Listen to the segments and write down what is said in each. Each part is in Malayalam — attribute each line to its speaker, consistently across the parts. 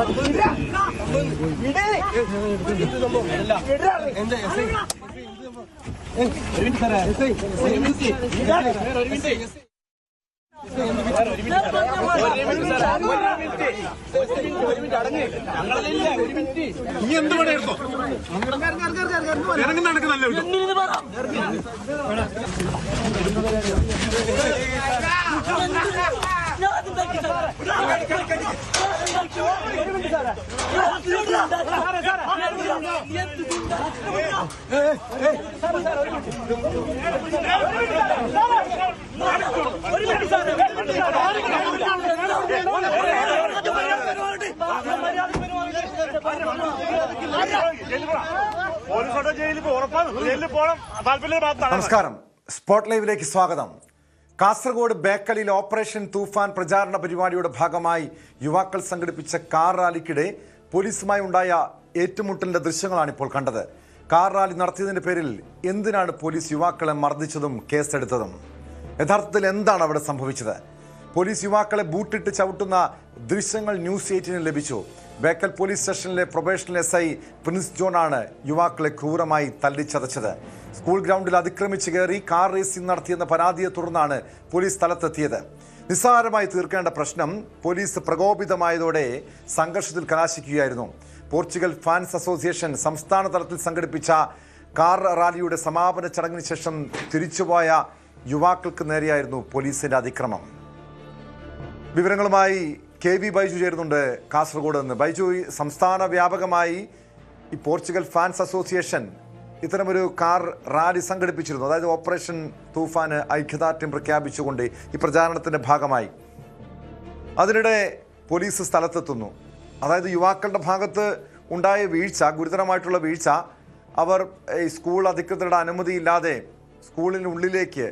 Speaker 1: നീ എന്ത് പണിയെടുത്തോ ഇറങ്ങി നടക്കുന്നല്ലേ
Speaker 2: നമസ്കാരം. സ്പോട്ട് ലൈവിലേക്ക് സ്വാഗതം. കാസർഗോഡ് ബേക്കലിൽ ഓപ്പറേഷൻ തൂഫാൻ പ്രചാരണ പരിപാടിയുടെ ഭാഗമായി യുവാക്കൾ സംഘടിപ്പിച്ച കാർ റാലിക്കിടെ പോലീസുമായി ഉണ്ടായ ഏറ്റുമുട്ടലിന്റെ ദൃശ്യങ്ങളാണ് ഇപ്പോൾ കണ്ടത്. കാർ റാലി നടത്തിയതിന്റെ പേരിൽ എന്തിനാണ് പോലീസ് യുവാക്കളെ മർദ്ദിച്ചതും കേസെടുത്തതും? യഥാർത്ഥത്തിൽ എന്താണ് അവിടെ സംഭവിച്ചത്? പോലീസ് യുവാക്കളെ ബൂട്ടിട്ട് ചവിട്ടുന്ന ദൃശ്യങ്ങൾ ന്യൂസ് 18 ലഭിച്ചു. ബേക്കൽ പോലീസ് സ്റ്റേഷനിലെ പ്രൊബേഷണൽ SI പ്രിൻസ് ജോണാണ് യുവാക്കളെ ക്രൂരമായി തല്ലിച്ചതച്ചത്. സ്കൂൾ ഗ്രൗണ്ടിൽ അതിക്രമിച്ച് കയറി കാർ റേസിംഗ് നടത്തിയെന്ന പരാതിയെ തുടർന്നാണ് പോലീസ് സ്ഥലത്തെത്തിയത്. നിസ്സാരമായി തീർക്കേണ്ട പ്രശ്നം പോലീസ് പ്രകോപിതമായതോടെ സംഘർഷത്തിൽ കലാശിക്കുകയായിരുന്നു. പോർച്ചുഗൽ ഫാൻസ് അസോസിയേഷൻ സംസ്ഥാന തലത്തിൽ സംഘടിപ്പിച്ച കാർ റാലിയുടെ സമാപന ചടങ്ങിന് ശേഷം തിരിച്ചുപോയ യുവാക്കൾക്ക് നേരെയായിരുന്നു പോലീസിന്റെ അതിക്രമം. വിവരങ്ങളുമായി KB ബൈജു ചേരുന്നുണ്ട് കാസർഗോഡ് നിന്ന്. ബൈജു, സംസ്ഥാന വ്യാപകമായി ഈ പോർച്ചുഗൽ ഫാൻസ് അസോസിയേഷൻ ഇത്തരമൊരു കാർ റാലി സംഘടിപ്പിച്ചിരുന്നു. അതായത് ഓപ്പറേഷൻ തൂഫാന് ഐക്യദാർഢ്യം പ്രഖ്യാപിച്ചുകൊണ്ട് ഈ പ്രചാരണത്തിന്റെ ഭാഗമായി. അതിനിടെ പോലീസ് സ്ഥലത്തെത്തുന്നു. അതായത് യുവാക്കളുടെ ഭാഗത്ത് ഉണ്ടായ വീഴ്ച, ഗുരുതരമായിട്ടുള്ള വീഴ്ച, അവർ ഈ സ്കൂൾ അധികൃതരുടെ അനുമതിയില്ലാതെ സ്കൂളിനുള്ളിലേക്ക്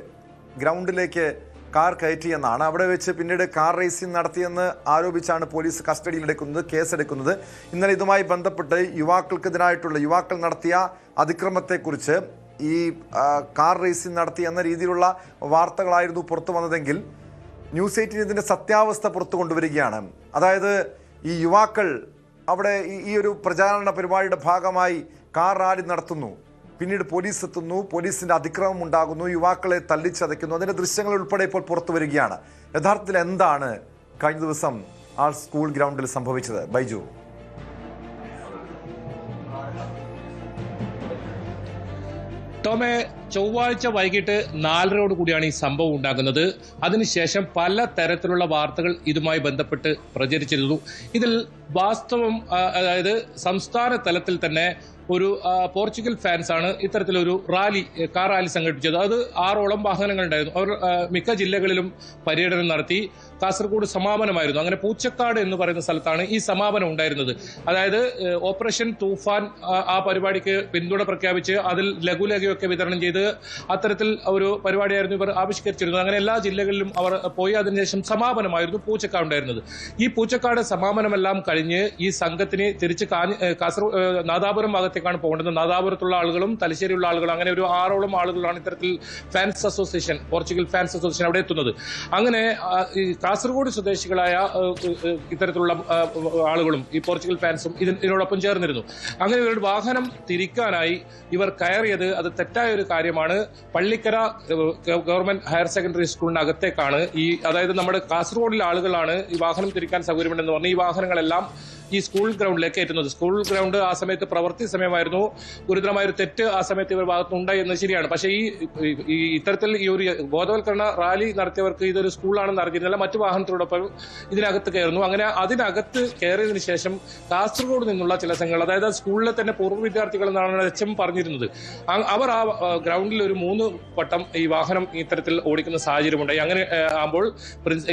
Speaker 2: ഗ്രൗണ്ടിലേക്ക് കാർ കയറ്റിയെന്നാണ്. അവിടെ വെച്ച് പിന്നീട് കാർ റേസിംഗ് നടത്തിയെന്ന് ആരോപിച്ചാണ് പോലീസ് കസ്റ്റഡിയിലെടുക്കുന്നത്, കേസെടുക്കുന്നത്. ഇന്നലെ ഇതുമായി ബന്ധപ്പെട്ട് യുവാക്കൾ നടത്തിയ അതിക്രമത്തെക്കുറിച്ച് ഈ കാർ റേസിംഗ് നടത്തി എന്ന രീതിയിലുള്ള വാർത്തകളായിരുന്നു പുറത്തു വന്നതെങ്കിൽ ന്യൂസ് 18 ഇതിൻ്റെ സത്യാവസ്ഥ പുറത്തു കൊണ്ടുവരികയാണ്. അതായത് ഈ യുവാക്കൾ അവിടെ ഈ ഒരു പ്രചാരണ പരിപാടിയുടെ ഭാഗമായി കാർ റാലി നടത്തുന്നു, പിന്നീട് പോലീസ് എത്തുന്നു, പോലീസിന്റെ അതിക്രമം ഉണ്ടാകുന്നു, യുവാക്കളെ തല്ലിച്ചതയ്ക്കുന്നു. അതിന്റെ ദൃശ്യങ്ങൾ ഉൾപ്പെടെ ഇപ്പോൾ പുറത്തു വരികയാണ്. യഥാർത്ഥത്തിൽ എന്താണ് കഴിഞ്ഞ ദിവസം ആ സ്കൂൾ ഗ്രൗണ്ടിൽ സംഭവിച്ചത്? ബൈജു,
Speaker 3: ടോമെ, ചൊവ്വാഴ്ച വൈകിട്ട് 4:30 കൂടിയാണ് ഈ സംഭവം ഉണ്ടാകുന്നത്. അതിനുശേഷം പല തരത്തിലുള്ള വാർത്തകൾ ഇതുമായി ബന്ധപ്പെട്ട് പ്രചരിച്ചിരുന്നു. ഇതിൽ വാസ്തവം, അതായത് സംസ്ഥാന തലത്തിൽ തന്നെ ഒരു പോർച്ചുഗൽ ഫാൻസ് ആണ് ഇത്തരത്തിലൊരു കാർ റാലി സംഘടിപ്പിച്ചത്. അത് 6ഓളം വാഹനങ്ങൾ ഉണ്ടായിരുന്നു. അവർ മിക്ക ജില്ലകളിലും പര്യടനം നടത്തി. കാസർഗോഡ് സമാപനമായിരുന്നു. അങ്ങനെ പൂച്ചക്കാട് എന്ന് പറയുന്ന സ്ഥലത്താണ് ഈ സമാപനം ഉണ്ടായിരുന്നത്. അതായത് ഓപ്പറേഷൻ തൂഫാൻ ആ പരിപാടിക്ക് പിന്തുണ പ്രഖ്യാപിച്ച് അതിൽ ലഘുലഘയൊക്കെ വിതരണം ചെയ്ത് അത്തരത്തിൽ ഒരു പരിപാടിയായിരുന്നു ഇവർ ആവിഷ്കരിച്ചിരുന്നത്. അങ്ങനെ എല്ലാ ജില്ലകളിലും അവർ പോയി. അതിനുശേഷം സമാപനമായിരുന്നു പൂച്ചക്കാട് ഉണ്ടായിരുന്നത്. ഈ പൂച്ചക്കാട് സമാപനമെല്ലാം കഴിഞ്ഞ് ഈ സംഘത്തിന് തിരിച്ച് നാദാപുരം ഭാഗത്തേക്കാണ് പോകേണ്ടത്. നാദാപുരത്തുള്ള ആളുകളും തലശ്ശേരിയുള്ള ആളുകളും അങ്ങനെ ഒരു 6ഓളം ആളുകളാണ് ഇത്തരത്തിൽ fans association, Portugal fans association അവിടെ എത്തുന്നത്. അങ്ങനെ കാസർഗോഡ് സ്വദേശികളായ ഇത്തരത്തിലുള്ള ആളുകളും ഈ പോർച്ചുഗൽ ഫാൻസും ഇതിനോടൊപ്പം ചേർന്നിരുന്നു. അങ്ങനെ ഇവരുടെ വാഹനം തിരിക്കാനായി ഇവർ കയറിയത് അത് തെറ്റായ ഒരു കാര്യമാണ്. പള്ളിക്കര ഗവൺമെന്റ് ഹയർ സെക്കൻഡറി സ്കൂളിന് അകത്തേക്കാണ് അതായത് നമ്മുടെ കാസർഗോഡിലെ ആളുകളാണ് ഈ വാഹനം തിരിക്കാൻ സൗകര്യമുണ്ടെന്ന് പറഞ്ഞ് ഈ വാഹനങ്ങളെല്ലാം ഈ സ്കൂൾ ഗ്രൗണ്ടിലേക്ക് എത്തുന്നത്. സ്കൂൾ ഗ്രൗണ്ട് ആ സമയത്ത് പ്രവൃത്തി സമയമായിരുന്നു. ഗുരുതരമായൊരു തെറ്റ് ആ സമയത്ത് ഇവർ ഭാഗത്തുണ്ടായി എന്നത് ശരിയാണ്. പക്ഷേ ഈ ഇത്തരത്തിൽ ഈ ഒരു ബോധവൽക്കരണ റാലി നടത്തിയവർക്ക് ഇതൊരു സ്കൂളാണെന്ന് അറിഞ്ഞിരുന്നില്ല. മറ്റു വാഹനത്തോടൊപ്പം ഇതിനകത്ത് കയറുന്നു. അങ്ങനെ അതിനകത്ത് കയറിയതിനു ശേഷം കാസർഗോഡ് നിന്നുള്ള ചില സംഘങ്ങൾ, അതായത് സ്കൂളിലെ തന്നെ പൂർവ്വ വിദ്യാർത്ഥികൾ എന്നാണ് HM പറഞ്ഞിരുന്നത്, അവർ ആ ഗ്രൗണ്ടിൽ ഒരു 3 വട്ടം ഈ വാഹനം ഇത്തരത്തിൽ ഓടിക്കുന്ന സാഹചര്യമുണ്ടായി. അങ്ങനെ ആകുമ്പോൾ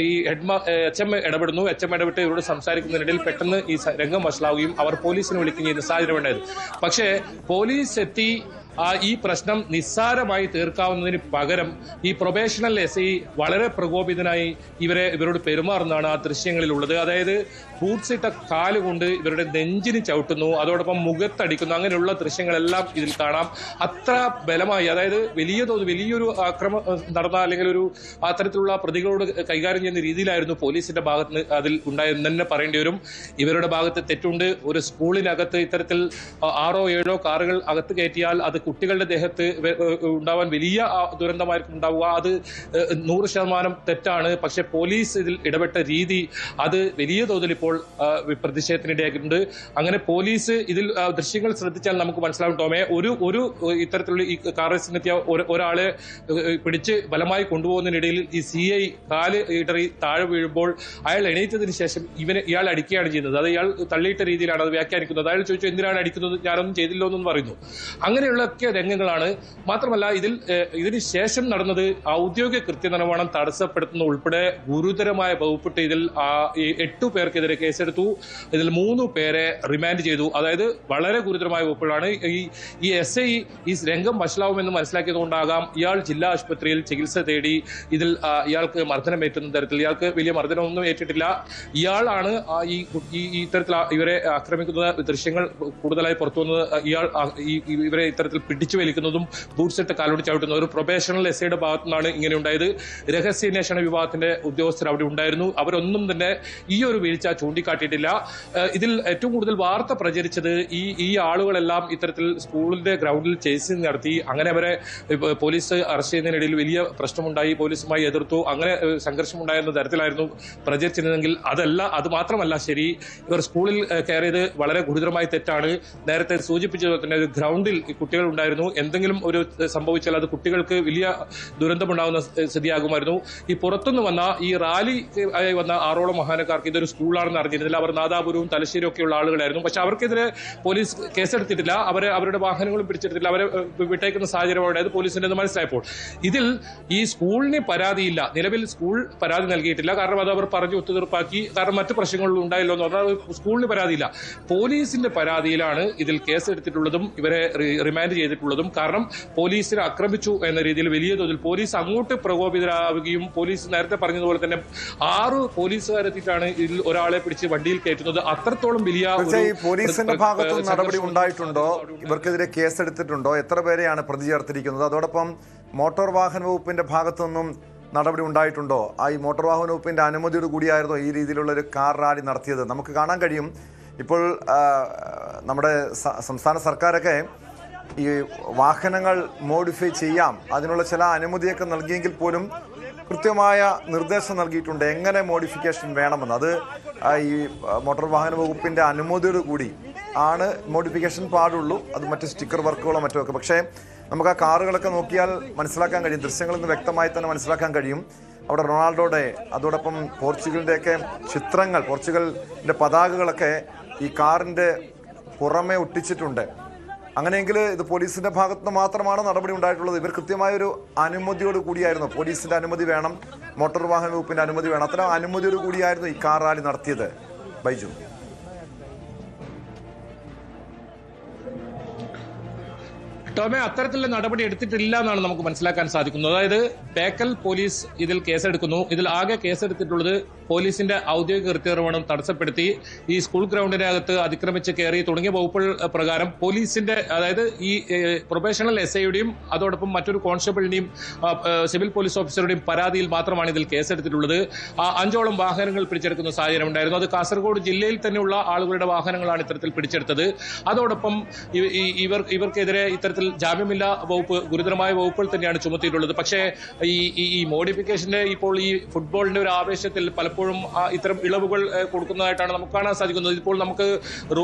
Speaker 3: ഈ HM ഇടപെടുന്നു. HM ഇടപെട്ട് ഇവരോട് സംസാരിക്കുന്നതിനിടയിൽ പെട്ടെന്ന് ഈ രംഗം വഷളാവുകയും അവർ പോലീസിനെ വിളിക്കുകയും ചെയ്യുന്ന സാഹചര്യം ഉണ്ടായത്. പക്ഷേ പോലീസ് എത്തി ഈ പ്രശ്നം നിസ്സാരമായി തീർക്കാവുന്നതിന് പകരം ഈ പ്രൊബേഷണൽ SI വളരെ പ്രകോപിതനായി ഇവരോട് പെരുമാറുന്നതാണ് ആ ദൃശ്യങ്ങളിലുള്ളത്. അതായത് ബൂട്ട്സ് ഇട്ട കാലുകൊണ്ട് ഇവരുടെ നെഞ്ചിന് ചവിട്ടുന്നു, അതോടൊപ്പം മുഖത്തടിക്കുന്നു. അങ്ങനെയുള്ള ദൃശ്യങ്ങളെല്ലാം ഇതിൽ കാണാം. അത്ര ബലമായി, അതായത് വലിയൊരു ആക്രമണം നടന്ന അല്ലെങ്കിൽ ഒരു അത്തരത്തിലുള്ള പ്രതികളോട് കൈകാര്യം ചെയ്യുന്ന രീതിയിലായിരുന്നു പോലീസിന്റെ ഭാഗത്ത് അതിൽ ഉണ്ടായെന്ന് തന്നെ പറയേണ്ടി വരും. ഇവരുടെ ഭാഗത്ത് തെറ്റുണ്ട്. ഒരു സ്കൂളിനകത്ത് ഇത്തരത്തിൽ 6 or 7 കാറുകൾ അകത്ത് കയറ്റിയാൽ അത് കുട്ടികളുടെ ദേഹത്ത് ഉണ്ടാവാൻ വലിയ ദുരന്തമായിരിക്കും ഉണ്ടാവുക. അത് 100% തെറ്റാണ്. പക്ഷെ പോലീസ് ഇതിൽ ഇടപെട്ട രീതി അത് വലിയ തോതിൽ ഇപ്പോൾ പ്രതിഷേധത്തിനിടയാക്കിയിട്ടുണ്ട്. അങ്ങനെ പോലീസ് ഇതിൽ ദൃശ്യങ്ങൾ ശ്രദ്ധിച്ചാൽ നമുക്ക് മനസ്സിലാവും ടോമേ, ഒരു ഇത്തരത്തിലുള്ള ഈ കാർ റേസിനെത്തിയ ഒരാളെ പിടിച്ച് ബലമായി കൊണ്ടുപോകുന്നതിനിടയിൽ ഈ CI കാല് ഇടറി താഴെ വീഴുമ്പോൾ അയാൾ എണീറ്റതിന് ശേഷം ഇയാൾ അടിക്കുകയാണ് ചെയ്യുന്നത്. അത് ഇയാൾ തള്ളിയിട്ട രീതിയിലാണ് അത് വ്യാഖ്യാനിക്കുന്നത്. അയാൾ ചോദിച്ചു എന്തിനാണ് അടിക്കുന്നത്, ഞാനൊന്നും ചെയ്തില്ലോ എന്നും പറയുന്നു. അങ്ങനെയുള്ളൊക്കെ രംഗങ്ങളാണ്. മാത്രമല്ല ഇതിന് ശേഷം നടന്നത് ഔദ്യോഗിക കൃത്യനിർവഹണം തടസ്സപ്പെടുത്തുന്ന ഉൾപ്പെടെ ഗുരുതരമായ വകുപ്പിട്ട് ഇതിൽ 8 പേർക്കെതിരെ കേസെടുത്തു. ഇതിൽ 3 പേരെ റിമാൻഡ് ചെയ്തു. അതായത് വളരെ ഗുരുതരമായ വകുപ്പുകളാണ്. ഈ SI ഈ രംഗം വഷളാവുമെന്ന് മനസ്സിലാക്കിയതുകൊണ്ടാകാം ഇയാൾ ജില്ലാ ആശുപത്രിയിൽ ചികിത്സ തേടി. ഇതിൽ ഇയാൾക്ക് മർദ്ദനമേറ്റുന്ന തരത്തിൽ, ഇയാൾക്ക് വലിയ മർദ്ദനമൊന്നും ഏറ്റിട്ടില്ല. ഇയാളാണ് ഇത്തരത്തിൽ ഇവരെ ആക്രമിക്കുന്ന ദൃശ്യങ്ങൾ കൂടുതലായി പുറത്തു വന്നത്. ഇവരെ ഇത്തരത്തിൽ പിടിച്ചു വലിക്കുന്നതും ബൂട്ട്സ് ഇട്ട് കാലോട് ചവിട്ടുന്ന ഒരു പ്രൊബേഷണൽ SIയുടെ ഭാഗത്തു നിന്നാണ് ഇങ്ങനെ ഉണ്ടായത്. രഹസ്യാന്വേഷണ വിഭാഗത്തിന്റെ ഉദ്യോഗസ്ഥർ അവിടെ ഉണ്ടായിരുന്നു. അവരൊന്നും തന്നെ ഈ ഒരു വീഴ്ച ചൂണ്ടിക്കാട്ടിയിട്ടില്ല. ഇതിൽ ഏറ്റവും കൂടുതൽ വാർത്ത പ്രചരിച്ചത് ഈ ആളുകളെല്ലാം ഇത്തരത്തിൽ സ്കൂളിന്റെ ഗ്രൗണ്ടിൽ ചേസിംഗ് നടത്തി. അങ്ങനെ അവരെ പോലീസ് അറസ്റ്റ് ചെയ്യുന്നതിനിടയിൽ വലിയ പ്രശ്നമുണ്ടായി, പോലീസുമായി എതിർത്തു, അങ്ങനെ സംഘർഷമുണ്ടായിരുന്ന തരത്തിലായിരുന്നു പ്രചരിച്ചിരുന്നെങ്കിൽ അത് മാത്രമല്ല ശരി. ഇവർ സ്കൂളിൽ കയറിയത് വളരെ ഗുരുതരമായി തെറ്റാണ്. നേരത്തെ സൂചിപ്പിച്ചതുപോലെ തന്നെ ഒരു ഗ്രൗണ്ടിൽ കുട്ടികൾ ഉണ്ടായിരുന്നു. എന്തെങ്കിലും ഒരു സംഭവിച്ചാൽ അത് കുട്ടികൾക്ക് വലിയ ദുരന്തമുണ്ടാകുന്ന സ്ഥിതിയാകുമായിരുന്നു. ഈ പുറത്തുനിന്ന് വന്ന ഈ റാലി വന്ന 6ഓളം വാഹനക്കാർക്ക് ഇതൊരു സ്കൂളാണെന്ന് അറിഞ്ഞിരുന്നില്ല. അവർ നാദാപുരവും തലശ്ശേരിയും ഒക്കെയുള്ള ആളുകളായിരുന്നു. പക്ഷെ അവർക്കെതിരെ പോലീസ് കേസെടുത്തിട്ടില്ല. അവരുടെ വാഹനങ്ങളും പിടിച്ചെടുത്തില്ല. അവരെ വിട്ടേക്കുന്ന സാഹചര്യമായത് പോലീസിന്റെ മനസ്സിലായപ്പോൾ ഇതിൽ ഈ സ്കൂളിന് പരാതിയില്ല. നിലവിൽ സ്കൂൾ പരാതി നൽകിയിട്ടില്ല. കാരണം അത് അവർ പറഞ്ഞു ഒത്തുതീർപ്പാക്കി. കാരണം മറ്റു പ്രശ്നങ്ങളും ഉണ്ടായല്ലോ എന്ന് പറഞ്ഞാൽ സ്കൂളിന് പരാതിയില്ല. പോലീസിന്റെ പരാതിയിലാണ് ഇതിൽ കേസെടുത്തിട്ടുള്ളതും ഇവരെ റിമാൻഡ് ചെയ്തിട്ടുള്ളതും. കാരണം പോലീസിനെ ആക്രമിച്ചു എന്ന രീതിയിൽ വലിയ തോതിൽ പോലീസ് അങ്ങോട്ട് പ്രകോപിതരാവുകയും പോലീസ് നേരത്തെ പറഞ്ഞതുപോലെ തന്നെ 6 പോലീസുകാരെത്തിയിട്ടാണ് ഇതിൽ ഒരാളെ പിടിച്ച് വണ്ടിയിൽ കയറ്റുന്നത്. അത്രത്തോളം വലിയ
Speaker 2: പോലീസിന്റെ ഭാഗത്തും നടപടി ഉണ്ടായിട്ടുണ്ടോ? ഇവർക്കെതിരെ കേസെടുത്തിട്ടുണ്ടോ? എത്ര പേരെയാണ് പ്രതി ചേർത്തിരിക്കുന്നത്? അതോടൊപ്പം മോട്ടോർ വാഹന വകുപ്പിന്റെ ഭാഗത്തുനിന്നും നടപടി ഉണ്ടായിട്ടുണ്ടോ? ഈ മോട്ടോർ വാഹന വകുപ്പിന്റെ അനുമതിയോട് കൂടിയായിരുന്നോ ഈ രീതിയിലുള്ള ഒരു കാർ റാലി നടത്തിയത്? നമുക്ക് കാണാൻ കഴിയും ഇപ്പോൾ നമ്മുടെ സംസ്ഥാന സർക്കാരൊക്കെ ഈ വാഹനങ്ങൾ മോഡിഫൈ ചെയ്യാം, അതിനുള്ള ചില അനുമതിയൊക്കെ നൽകിയെങ്കിൽ പോലും കൃത്യമായ നിർദ്ദേശം നൽകിയിട്ടുണ്ട് എങ്ങനെ മോഡിഫിക്കേഷൻ വേണമെന്ന്. അത് ഈ മോട്ടോർ വാഹന വകുപ്പിൻ്റെ അനുമതിയോട് കൂടി ആണ് മോഡിഫിക്കേഷൻ പാടുള്ളൂ. അത് മറ്റ് സ്റ്റിക്കർ വർക്കുകളോ മറ്റോ ഒക്കെ. പക്ഷേ നമുക്ക് ആ കാറുകളൊക്കെ നോക്കിയാൽ മനസ്സിലാക്കാൻ കഴിയും, ദൃശ്യങ്ങളിൽ നിന്ന് വ്യക്തമായി തന്നെ മനസ്സിലാക്കാൻ കഴിയും. അവിടെ റൊണാൾഡോയുടെ അതോടൊപ്പം പോർച്ചുഗലിൻ്റെയൊക്കെ ചിത്രങ്ങൾ, പോർച്ചുഗലിൻ്റെ പതാകകളൊക്കെ ഈ കാറിൻ്റെ പുറമെ ഒട്ടിച്ചിട്ടുണ്ട്. അങ്ങനെയെങ്കിൽ ഇത് പോലീസിന്റെ ഭാഗത്ത് നിന്ന് മാത്രമാണ് നടപടി ഉണ്ടായിട്ടുള്ളത്. ഇവർ കൃത്യമായൊരു അനുമതിയോട് കൂടിയായിരുന്നു, പോലീസിന്റെ അനുമതി വേണം, മോട്ടോർ വാഹന വകുപ്പിന്റെ അനുമതി വേണം, അത്തരം അനുമതിയോട് കൂടിയായിരുന്നു ഈ കാർ റാലി നടത്തിയത്. ബൈജു,
Speaker 3: ടോമെ, അത്തരത്തിലുള്ള നടപടി എടുത്തിട്ടില്ല എന്നാണ് നമുക്ക് മനസ്സിലാക്കാൻ സാധിക്കുന്നത്. അതായത് ബേക്കൽ പോലീസ് ഇതിൽ കേസെടുക്കുന്നു. ഇതിൽ ആകെ കേസെടുത്തിട്ടുള്ളത് പോലീസിന്റെ ഔദ്യോഗിക കൃത്യനിർവഹണം തടസ്സപ്പെടുത്തി ഈ സ്കൂൾ ഗ്രൗണ്ടിനകത്ത് അതിക്രമിച്ച് കയറി തുടങ്ങിയ വകുപ്പുകൾ പ്രകാരം പോലീസിന്റെ, അതായത് ഈ പ്രൊബേഷണൽ SIയുടെയും അതോടൊപ്പം മറ്റൊരു കോൺസ്റ്റബിളിന്റെയും സിവിൽ പോലീസ് ഓഫീസറുടെയും പരാതിയിൽ മാത്രമാണ് ഇതിൽ കേസെടുത്തിട്ടുള്ളത്. 5ഓളം വാഹനങ്ങൾ പിടിച്ചെടുക്കുന്ന സാഹചര്യം ഉണ്ടായിരുന്നു. അത് കാസർഗോഡ് ജില്ലയിൽ തന്നെയുള്ള ആളുകളുടെ വാഹനങ്ങളാണ് ഇത്തരത്തിൽ പിടിച്ചെടുത്തത്. അതോടൊപ്പം ഇവർക്കെതിരെ ഇത്തരത്തിൽ ജാമ്യമില്ലാ വകുപ്പ്, ഗുരുതരമായ വകുപ്പുകൾ തന്നെയാണ് ചുമത്തിയിട്ടുള്ളത്. പക്ഷേ ഈ മോഡിഫിക്കേഷന്റെ ഇപ്പോൾ ഈ ഫുട്ബോളിന്റെ ഒരു ആവേശത്തിൽ പലപ്പോഴും ഇത്തരം ഇളവുകൾ കൊടുക്കുന്നതായിട്ടാണ് നമുക്ക് കാണാൻ സാധിക്കുന്നത്. ഇപ്പോൾ നമുക്ക്